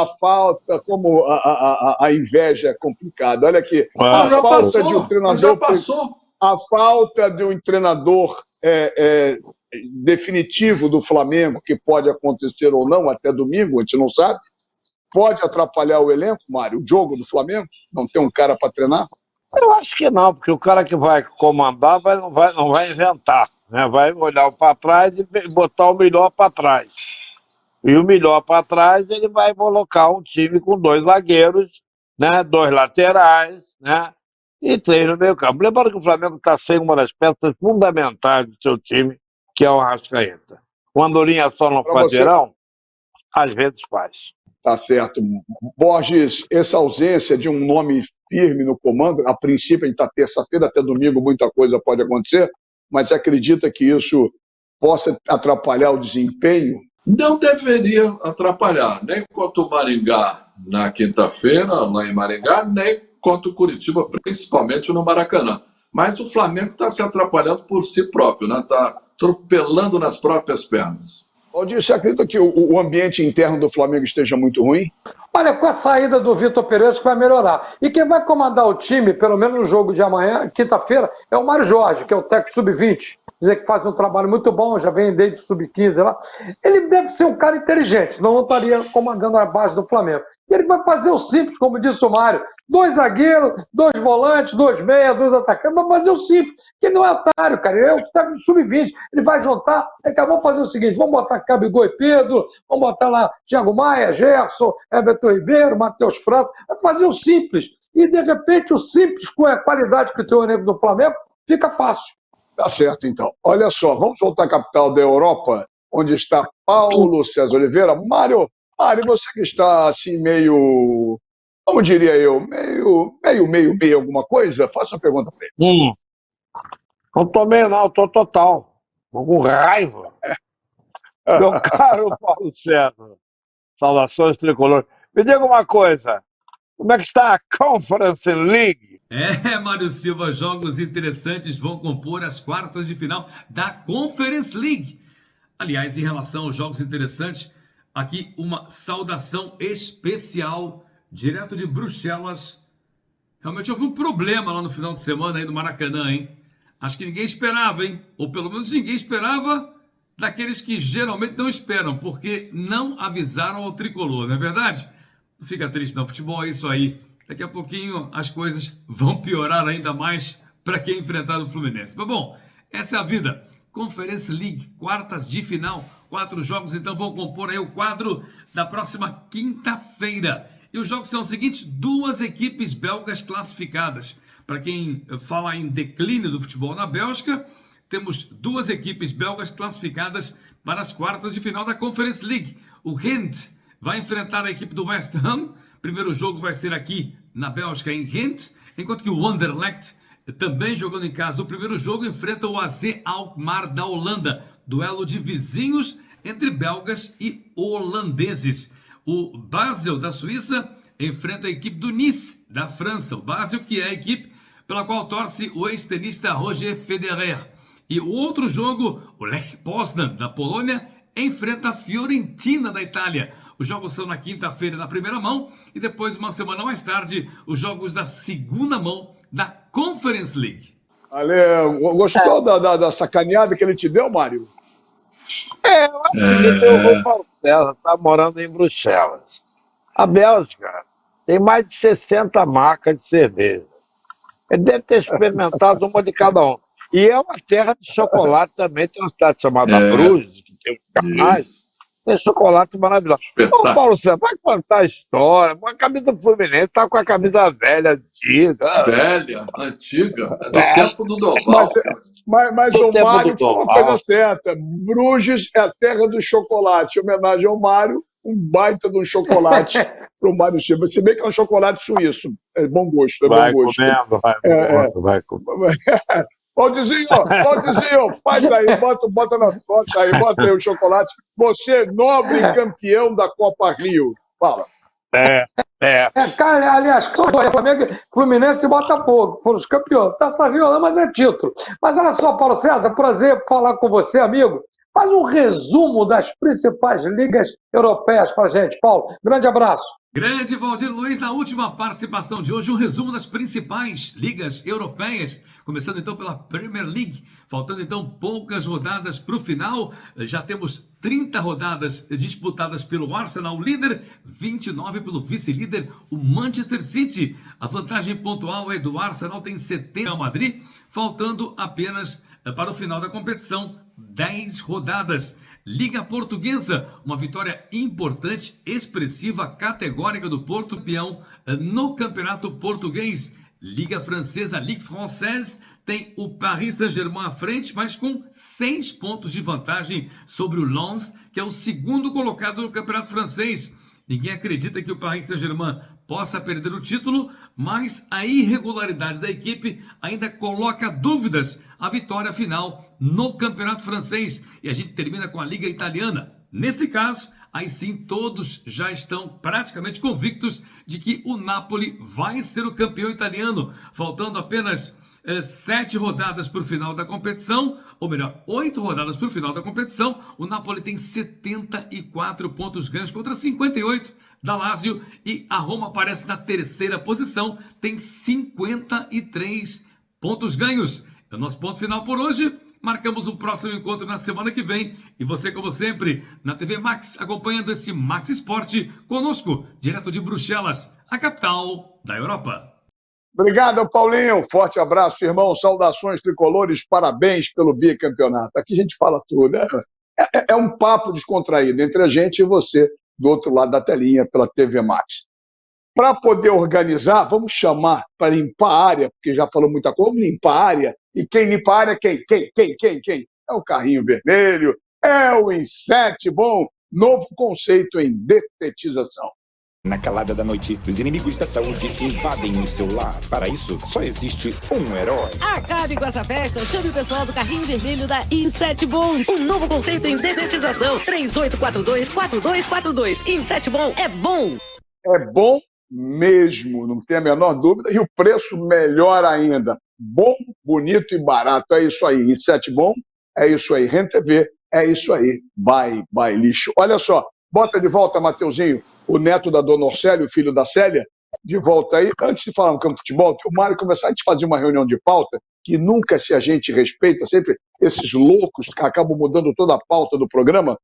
falta, como a inveja é complicada. Olha aqui. A falta de um treinador. Já passou. A falta de um treinador definitivo do Flamengo, que pode acontecer ou não até domingo, a gente não sabe, pode atrapalhar o elenco, Mário, o jogo do Flamengo? Não tem um cara para treinar? Eu acho que não, porque o cara que vai comandar não vai inventar, né? Vai olhar para trás e botar o melhor para trás. E o melhor para trás, ele vai colocar um time com 2 zagueiros, né? 2 laterais, né? E 3 no meio campo. Lembrando que o Flamengo está sem uma das peças fundamentais do seu time, que é o Arrascaeta. O Andorinha só não faz verão? Às vezes faz. Tá certo. Borges, essa ausência de um nome firme no comando, a princípio a gente está terça-feira, até domingo muita coisa pode acontecer, mas acredita que isso possa atrapalhar o desempenho? Não deveria atrapalhar, nem contra o Maringá na quinta-feira, lá em Maringá, nem contra o Curitiba, principalmente no Maracanã. Mas o Flamengo está se atrapalhando por si próprio, né? Está atropelando nas próprias pernas. Valdir, você acredita que o ambiente interno do Flamengo esteja muito ruim? Olha, com a saída do Vitor Pereira, que vai melhorar. E quem vai comandar o time, pelo menos no jogo de amanhã, quinta-feira, é o Mário Jorge, que é o técnico sub-20. Dizer que faz um trabalho muito bom, já vem desde sub-15 lá. Ele deve ser um cara inteligente, senão não estaria comandando a base do Flamengo. E ele vai fazer o simples, como disse o Mário. 2 zagueiros, 2 volantes, 2 meias, 2 atacantes. Vai fazer o simples. Que ele não é otário, cara. Ele é o técnico sub-20. Ele vai juntar. Vamos fazer o seguinte: vamos botar Gabigol e Pedro, vamos botar lá Thiago Maia, Gerson, Everton Ribeiro, Matheus França. Vai fazer o simples. E, de repente, o simples, com a qualidade que tem o elenco do Flamengo, fica fácil. Tá certo, então. Olha só, vamos voltar à capital da Europa, onde está Paulo César Oliveira. Mário, você que está assim meio, como diria eu, meio alguma coisa, faça uma pergunta para ele. Não tô meio não, tô total. Tô com raiva. Meu caro Paulo César, saudações tricolor. Me diga uma coisa, Como é que está a Conference League? Mário Silva, jogos interessantes vão compor as quartas de final da Conference League. Aliás, em relação aos jogos interessantes, aqui uma saudação especial, direto de Bruxelas. Realmente houve um problema lá no final de semana aí do Maracanã, hein? Acho que ninguém esperava, hein? Ou pelo menos ninguém esperava daqueles que geralmente não esperam, porque não avisaram ao tricolor, não é verdade? Não fica triste não, futebol é isso aí. Daqui a pouquinho as coisas vão piorar ainda mais para quem enfrentar o Fluminense. Mas bom, essa é a vida. Conference League, quartas de final. 4 jogos então vão compor aí o quadro da próxima quinta-feira. E os jogos são os seguintes: 2 equipes belgas classificadas. Para quem fala em declínio do futebol na Bélgica, temos 2 equipes belgas classificadas para as quartas de final da Conference League. O Gent vai enfrentar a equipe do West Ham. Primeiro jogo vai ser aqui na Bélgica, em Gent, enquanto que o Anderlecht, também jogando em casa, o primeiro jogo enfrenta o AZ Alkmaar da Holanda. Duelo de vizinhos entre belgas e holandeses. O Basel da Suíça enfrenta a equipe do Nice da França. O Basel, que é a equipe pela qual torce o ex-tenista Roger Federer. E o outro jogo, o Lech Poznan da Polônia, enfrenta a Fiorentina da Itália. Os jogos são na quinta-feira na primeira mão e depois, uma semana mais tarde, os jogos da segunda mão da Conference League. Valeu. Gostou da sacaneada que ele te deu, Mário? Eu acho que o Paulo César está morando em Bruxelas. A Bélgica tem mais de 60 marcas de cerveja. Ele deve ter experimentado uma de cada um. E é uma terra de chocolate também. Tem uma cidade chamada Bruges, que tem uns canais. Tem chocolate maravilhoso. Ô, Paulo César, vai contar a história. A camisa do Fluminense tá com a camisa velha, antiga. Velha, antiga. Do tempo do Doval. Mas o Mário falou uma coisa certa. Bruges é a terra do chocolate. Em homenagem ao Mário, um baita de um chocolate para o Mário Silva. Se bem que é um chocolate suíço. É bom gosto, é bom gosto. Vai comendo. Valdizinho, faz aí, bota nas fotos aí, bota aí o chocolate. Você, nobre campeão da Copa Rio. Fala. Cara, aliás, Flamengo, Fluminense e Botafogo foram os campeões. Taça Rio, mas é título. Mas olha só, Paulo César, prazer falar com você, amigo. Faz um resumo das principais ligas europeias pra gente, Paulo. Grande abraço. Grande Valdir Luiz, na última participação de hoje, um resumo das principais ligas europeias. Começando então pela Premier League, faltando então poucas rodadas para o final. Já temos 30 rodadas disputadas pelo Arsenal, líder, 29 pelo vice-líder, o Manchester City. A vantagem pontual é do Arsenal, tem 70 ao Madrid, faltando apenas para o final da competição 10 rodadas. Liga Portuguesa, uma vitória importante, expressiva, categórica do Porto, campeão no Campeonato Português. Liga Francesa, Ligue Française, tem o Paris Saint-Germain à frente, mas com 6 pontos de vantagem sobre o Lens, que é o segundo colocado no Campeonato Francês. Ninguém acredita que o Paris Saint-Germain possa perder o título, mas a irregularidade da equipe ainda coloca dúvidas a vitória final no Campeonato Francês. E a gente termina com a Liga Italiana. Nesse caso, aí sim todos já estão praticamente convictos de que o Napoli vai ser o campeão italiano, faltando apenas 7 rodadas para o final da competição, ou melhor, 8 rodadas para o final da competição. O Napoli tem 74 pontos ganhos contra 58 da Lazio e a Roma aparece na terceira posição, tem 53 pontos ganhos. É o nosso ponto final por hoje. Marcamos um próximo encontro na semana que vem. E você, como sempre, na TV Max, acompanhando esse Max Esporte conosco, direto de Bruxelas, a capital da Europa. Obrigado, Paulinho. Forte abraço, irmão. Saudações tricolores. Parabéns pelo bicampeonato. Aqui a gente fala tudo. É um papo descontraído entre a gente e você do outro lado da telinha pela TV Max. Para poder organizar, vamos chamar para limpar a área, porque já falou muita coisa, vamos limpar a área. E quem limpa a área, quem? É o Carrinho Vermelho, é o Inset Bom, novo conceito em detetização. Na calada da noite, os inimigos da saúde invadem o seu lar. Para isso, só existe um herói. Acabe com essa festa, chame o pessoal do Carrinho Vermelho da Inset Bom. Um novo conceito em detetização. 3842-4242. Inset Bom é bom. É bom mesmo, não tem a menor dúvida, e o preço melhor ainda. Bom, bonito e barato, é isso aí. Inset Bom, é isso aí. RenTV, é isso aí. Bye lixo. Olha só, bota de volta, Mateuzinho, o neto da Dona Orcélia, o filho da Célia, de volta aí. Antes de falar no campo de futebol, que o Mário começar a gente fazer uma reunião de pauta, que nunca se a gente respeita, sempre esses loucos que acabam mudando toda a pauta do programa,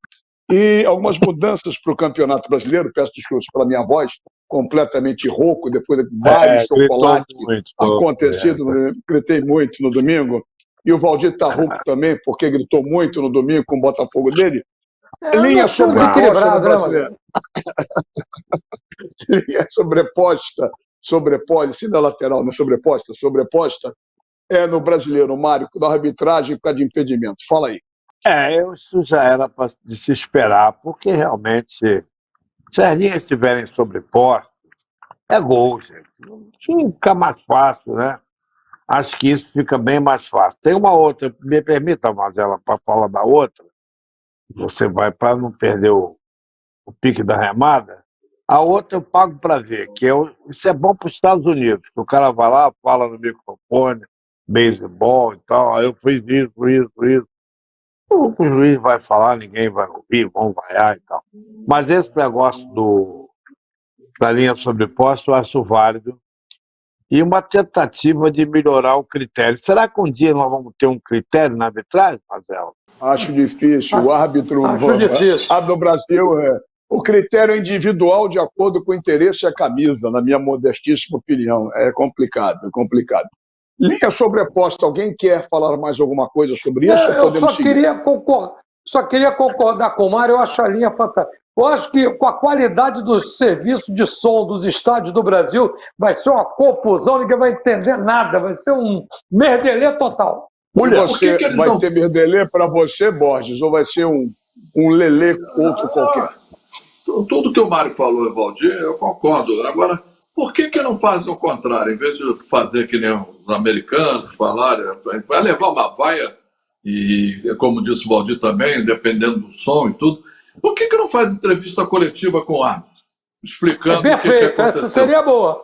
e algumas mudanças para o Campeonato Brasileiro. Peço desculpas pela minha voz, completamente rouco, depois de vários chocolates acontecidos. Gritei muito no domingo. E o Valdir está rouco também, porque gritou muito no domingo com o Botafogo dele. Linha sobreposta no Brasileiro. Linha sobreposta, na lateral, não sobreposta, é no Brasileiro, Mário, da arbitragem por causa de impedimentos. Fala aí. Isso já era de se esperar, porque realmente, se as linhas estiverem sobrepostas, é gol, gente. Fica mais fácil, né? Acho que isso fica bem mais fácil. Tem uma outra, me permita, Mazela, para falar da outra, você vai para não perder o pique da remada. A outra eu pago para ver, isso é bom para os Estados Unidos, que o cara vai lá, fala no microfone, beisebol e tal, aí eu fiz isso. O juiz vai falar, ninguém vai ouvir, vão vaiar e tal. Mas esse negócio da linha sobreposta eu acho válido. E uma tentativa de melhorar o critério. Será que um dia nós vamos ter um critério na arbitragem, Marcelo? Acho difícil. O árbitro do Brasil, o critério individual de acordo com o interesse e a camisa, na minha modestíssima opinião. É complicado. Linha sobreposta, alguém quer falar mais alguma coisa sobre isso? Eu só queria concordar com o Mário, eu acho a linha fantástica. Eu acho que com a qualidade do serviço de som dos estádios do Brasil, vai ser uma confusão, ninguém vai entender nada, vai ser um merdelê total. Você vai ter merdelê para você, Borges, ou vai ser um lelê outro qualquer? Tudo que o Mário falou, Valdir, eu concordo. Agora, por que não fazem o contrário? Em vez de fazer que nem os americanos falarem, vai levar uma vaia, e como disse o Valdir também, dependendo do som e tudo, por que não faz entrevista coletiva com o árbitro? Explicando perfeito, o que aconteceu. Essa seria boa.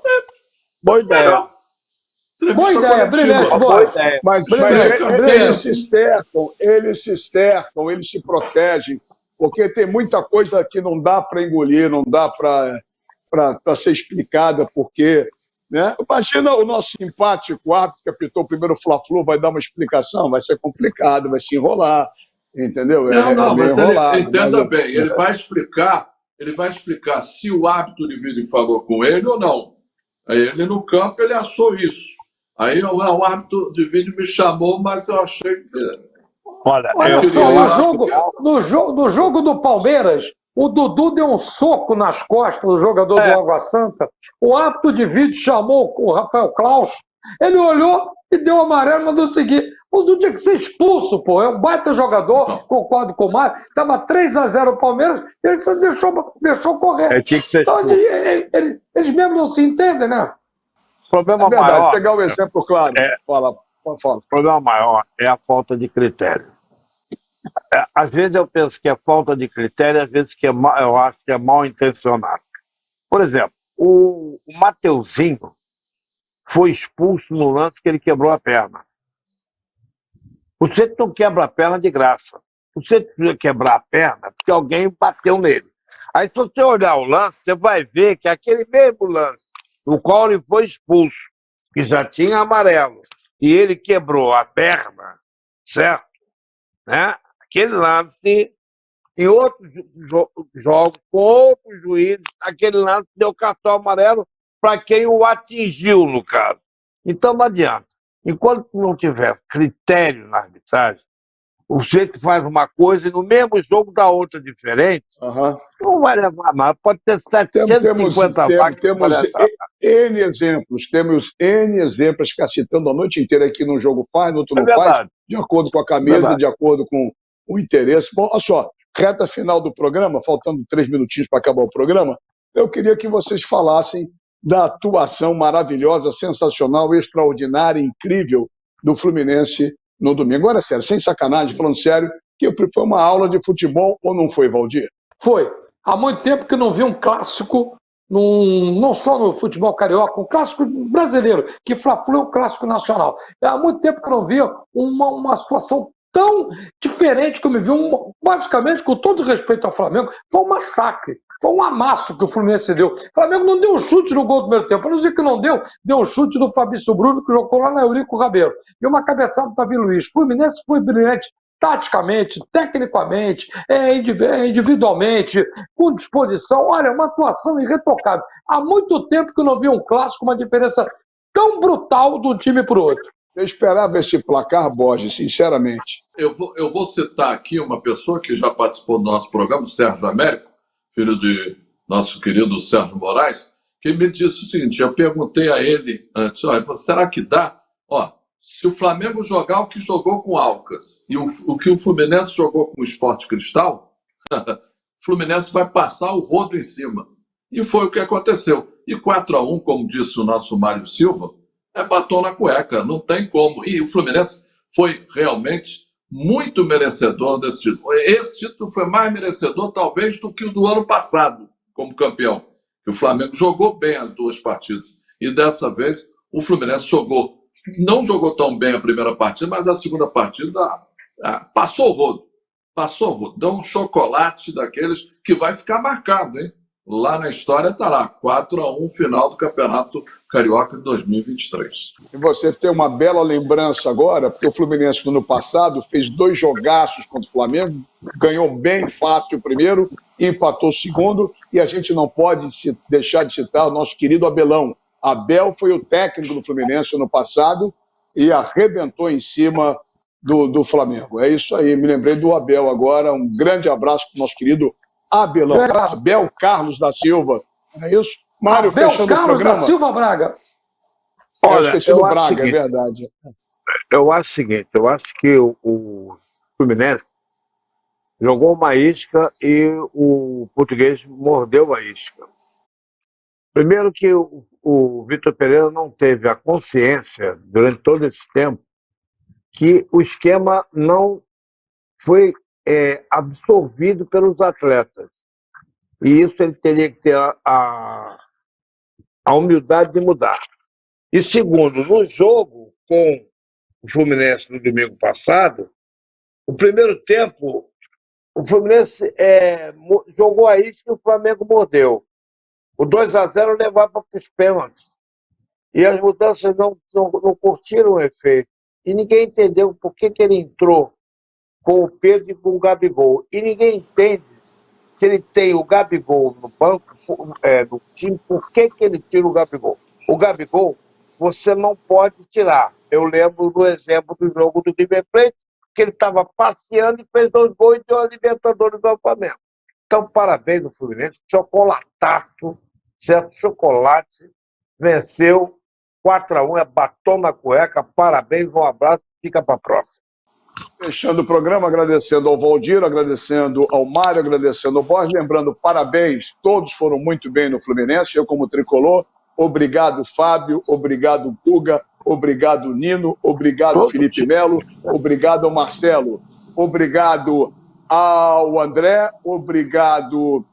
Boa ideia. Boa ideia, brilhante, boa. Mas eles se cercam, eles se protegem, porque tem muita coisa que não dá para engolir, não dá para ser explicada, porque, né? Imagina o nosso empate com o árbitro que apitou o primeiro Fla-Flu, vai dar uma explicação, vai ser complicado, vai se enrolar, entendeu? Mas ele, entenda bem, ele vai explicar se o árbitro de vídeo falou com ele ou não. Aí ele no campo, ele achou isso. Aí o árbitro de vídeo me chamou, mas eu achei que... Olha só, no jogo do Palmeiras, o Dudu deu um soco nas costas do jogador do Água Santa. O árbitro de vídeo chamou o Rafael Klaus. Ele olhou e deu amarelo, mandou seguir. O Dudu tinha que ser expulso, pô. É um baita jogador, concordo com o Mário. Estava 3-0 o Palmeiras e ele só deixou correr. Tinha que ser então, eles mesmo não se entendem, né? O problema maior... pegar um exemplo claro. Fala. O problema maior é a falta de critério. Às vezes eu penso que é falta de critério, às vezes eu acho que é mal intencionado. Por exemplo, o Mateuzinho foi expulso no lance que ele quebrou a perna. O sujeito não quebra a perna de graça. O sujeito precisa quebrar a perna porque alguém bateu nele. Aí se você olhar o lance, você vai ver que é aquele mesmo lance no qual ele foi expulso, que já tinha amarelo, e ele quebrou a perna, certo? Né? Aquele lance, em outros jogos, com outros juízes, aquele lance deu cartão amarelo para quem o atingiu, no caso. Então não adianta. Enquanto não tiver critério na arbitragem, o sujeito faz uma coisa e no mesmo jogo dá outra diferente, não vai levar nada. Pode ter 750 vagas. Temos N exemplos, ficar citando a noite inteira aqui num jogo faz, no outro não faz, de acordo com a camisa, de acordo com o interesse. Bom, olha só, reta final do programa, faltando 3 minutinhos para acabar o programa, eu queria que vocês falassem da atuação maravilhosa, sensacional, extraordinária, incrível do Fluminense no domingo. Agora, sério, sem sacanagem, falando sério, que foi uma aula de futebol ou não foi, Valdir? Foi. Há muito tempo que não vi um clássico não só no futebol carioca, um clássico brasileiro, que Fla-Flu é um clássico nacional. Há muito tempo que eu não via uma situação tão diferente como eu vi, basicamente, com todo respeito ao Flamengo, foi um massacre. Foi um amasso que o Fluminense deu. O Flamengo não deu um chute no gol do primeiro tempo. Para não dizer que não deu um chute do Fabrício Bruno, que jogou lá na Eurico Rabelo. E uma cabeçada do Davi Luiz. O Fluminense foi brilhante taticamente, tecnicamente, individualmente, com disposição. Olha, uma atuação irretocável. Há muito tempo que eu não vi um clássico, uma diferença tão brutal de um time para o outro. Eu esperava esse placar, Borges, sinceramente. Eu vou citar aqui uma pessoa que já participou do nosso programa, o Sérgio Américo, filho de nosso querido Sérgio Moraes, que me disse o seguinte, eu perguntei a ele antes, será que dá? Se o Flamengo jogar o que jogou com o Alcas e o que o Fluminense jogou com o Sport Cristal, o Fluminense vai passar o rodo em cima. E foi o que aconteceu. E 4-1, como disse o nosso Mário Silva, é batom na cueca, não tem como. E o Fluminense foi realmente muito merecedor desse título. Esse título foi mais merecedor, talvez, do que o do ano passado, como campeão. O Flamengo jogou bem as duas partidas. E dessa vez, o Fluminense não jogou tão bem a primeira partida, mas a segunda partida passou o rodo. Passou o rodo. Deu um chocolate daqueles que vai ficar marcado, hein? Lá na história está lá, 4-1 final do Campeonato Carioca de 2023. E você tem uma bela lembrança agora, porque o Fluminense no ano passado fez 2 jogaços contra o Flamengo, ganhou bem fácil o primeiro, empatou o segundo, e a gente não pode deixar de citar o nosso querido Abelão. Abel foi o técnico do Fluminense no ano passado e arrebentou em cima do Flamengo. É isso aí, me lembrei do Abel agora. Um grande abraço para o nosso querido Abelão. Abel Carlos da Silva. É isso? Mário, Abel fechando Carlos o programa. da Silva Braga. Olha, eu esqueci do Braga, é verdade. Eu acho o seguinte, eu acho que o Fluminense jogou uma isca e o Português mordeu a isca. Primeiro que o Vitor Pereira não teve a consciência, durante todo esse tempo, que o esquema não foi absorvido pelos atletas. E isso ele teria que ter a humildade de mudar. E segundo, no jogo com o Fluminense no domingo passado, o primeiro tempo, o Fluminense jogou a isca e o Flamengo mordeu. O 2-0 levava para os pênaltis. E as mudanças não curtiram o efeito. E ninguém entendeu por que ele entrou com o Pedro e com o Gabigol. E ninguém entende, se ele tem o Gabigol no banco, no time, por que ele tira o Gabigol? O Gabigol, você não pode tirar. Eu lembro do exemplo do jogo do River Plate, que ele estava passeando e fez 2 gols e deu a Libertadores do Flamengo. Então, parabéns ao Fluminense, chocolataço, certo? Chocolate, venceu 4-1, é batom na cueca, parabéns, um abraço, fica para a próxima. Fechando o programa, agradecendo ao Valdir, agradecendo ao Mário, agradecendo ao Borges, lembrando, parabéns, todos foram muito bem no Fluminense, eu como tricolor, obrigado Fábio, obrigado Guga, obrigado Nino, obrigado Felipe Melo, obrigado ao Marcelo, obrigado ao André, obrigado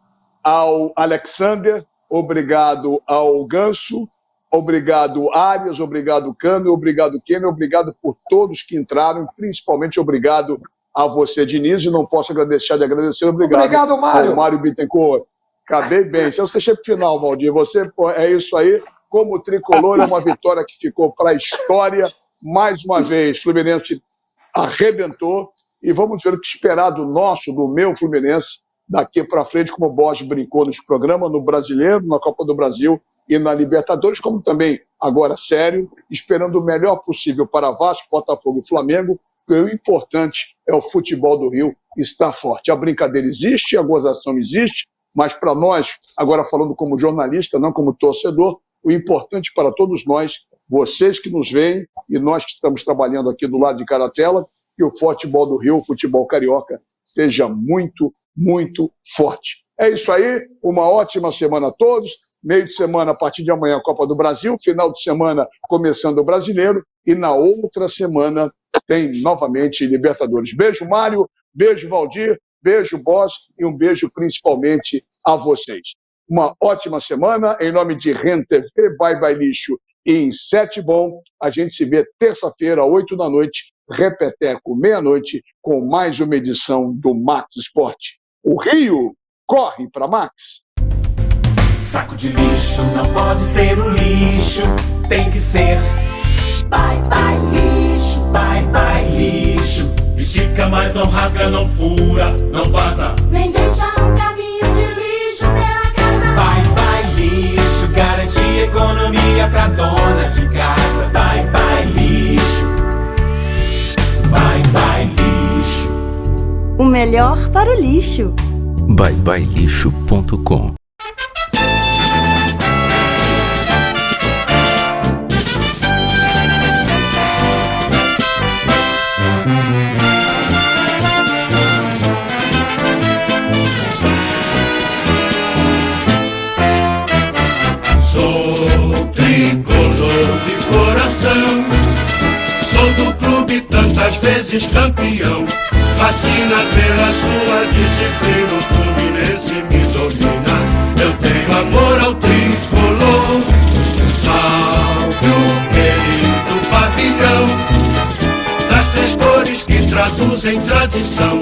ao Alexander, obrigado ao Ganso, obrigado Arias, obrigado Câmbio, obrigado Kêmio, obrigado por todos que entraram, principalmente obrigado a você, Diniz, e não posso deixar de agradecer, obrigado Mário. Ao Mário Bittencourt. Acabei bem, eu deixei para o final, Valdir, você, é isso aí, como tricolor, é uma vitória que ficou para a história, mais uma vez, Fluminense arrebentou, e vamos ver o que esperar do meu Fluminense, daqui para frente, como o Borges brincou nos programas, no Brasileiro, na Copa do Brasil e na Libertadores, como também, agora sério, esperando o melhor possível para Vasco, Botafogo e Flamengo, porque o importante é o futebol do Rio estar forte. A brincadeira existe, a gozação existe, mas para nós, agora falando como jornalista, não como torcedor, o importante para todos nós, vocês que nos veem e nós que estamos trabalhando aqui do lado de cada tela, que o futebol do Rio, o futebol carioca, seja muito, muito forte. É isso aí, uma ótima semana a todos, meio de semana a partir de amanhã a Copa do Brasil, final de semana começando o Brasileiro e na outra semana tem novamente Libertadores. Beijo Mário, beijo Valdir, beijo Boss e um beijo principalmente a vocês. uma ótima semana. Em nome de REN TV, Bye Bye Lixo e Inset Bom, a gente se vê terça-feira, 8 da noite, repeteco, meia-noite, com mais uma edição do Max Esporte. O Rio corre para Max. Saco de lixo não pode ser um lixo, tem que ser bye bye lixo, bye bye lixo. Estica, mas não rasga, não fura, não vaza, nem deixa um caminho de lixo pela casa. Bye bye lixo, garante economia pra dona de casa. Bye bye lixo, bye bye lixo. O melhor para o lixo. byebyelixo.com. Sou tricolor de coração, sou do clube tantas vezes campeão. Fascina pela sua disciplina, o Fluminense me domina. Eu tenho amor ao tricolor, salve o querido pavilhão, das três cores que traduzem tradição,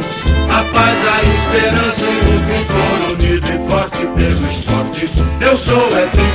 a paz, a esperança e o vigor, unido e forte pelo esporte. Eu sou tricolor.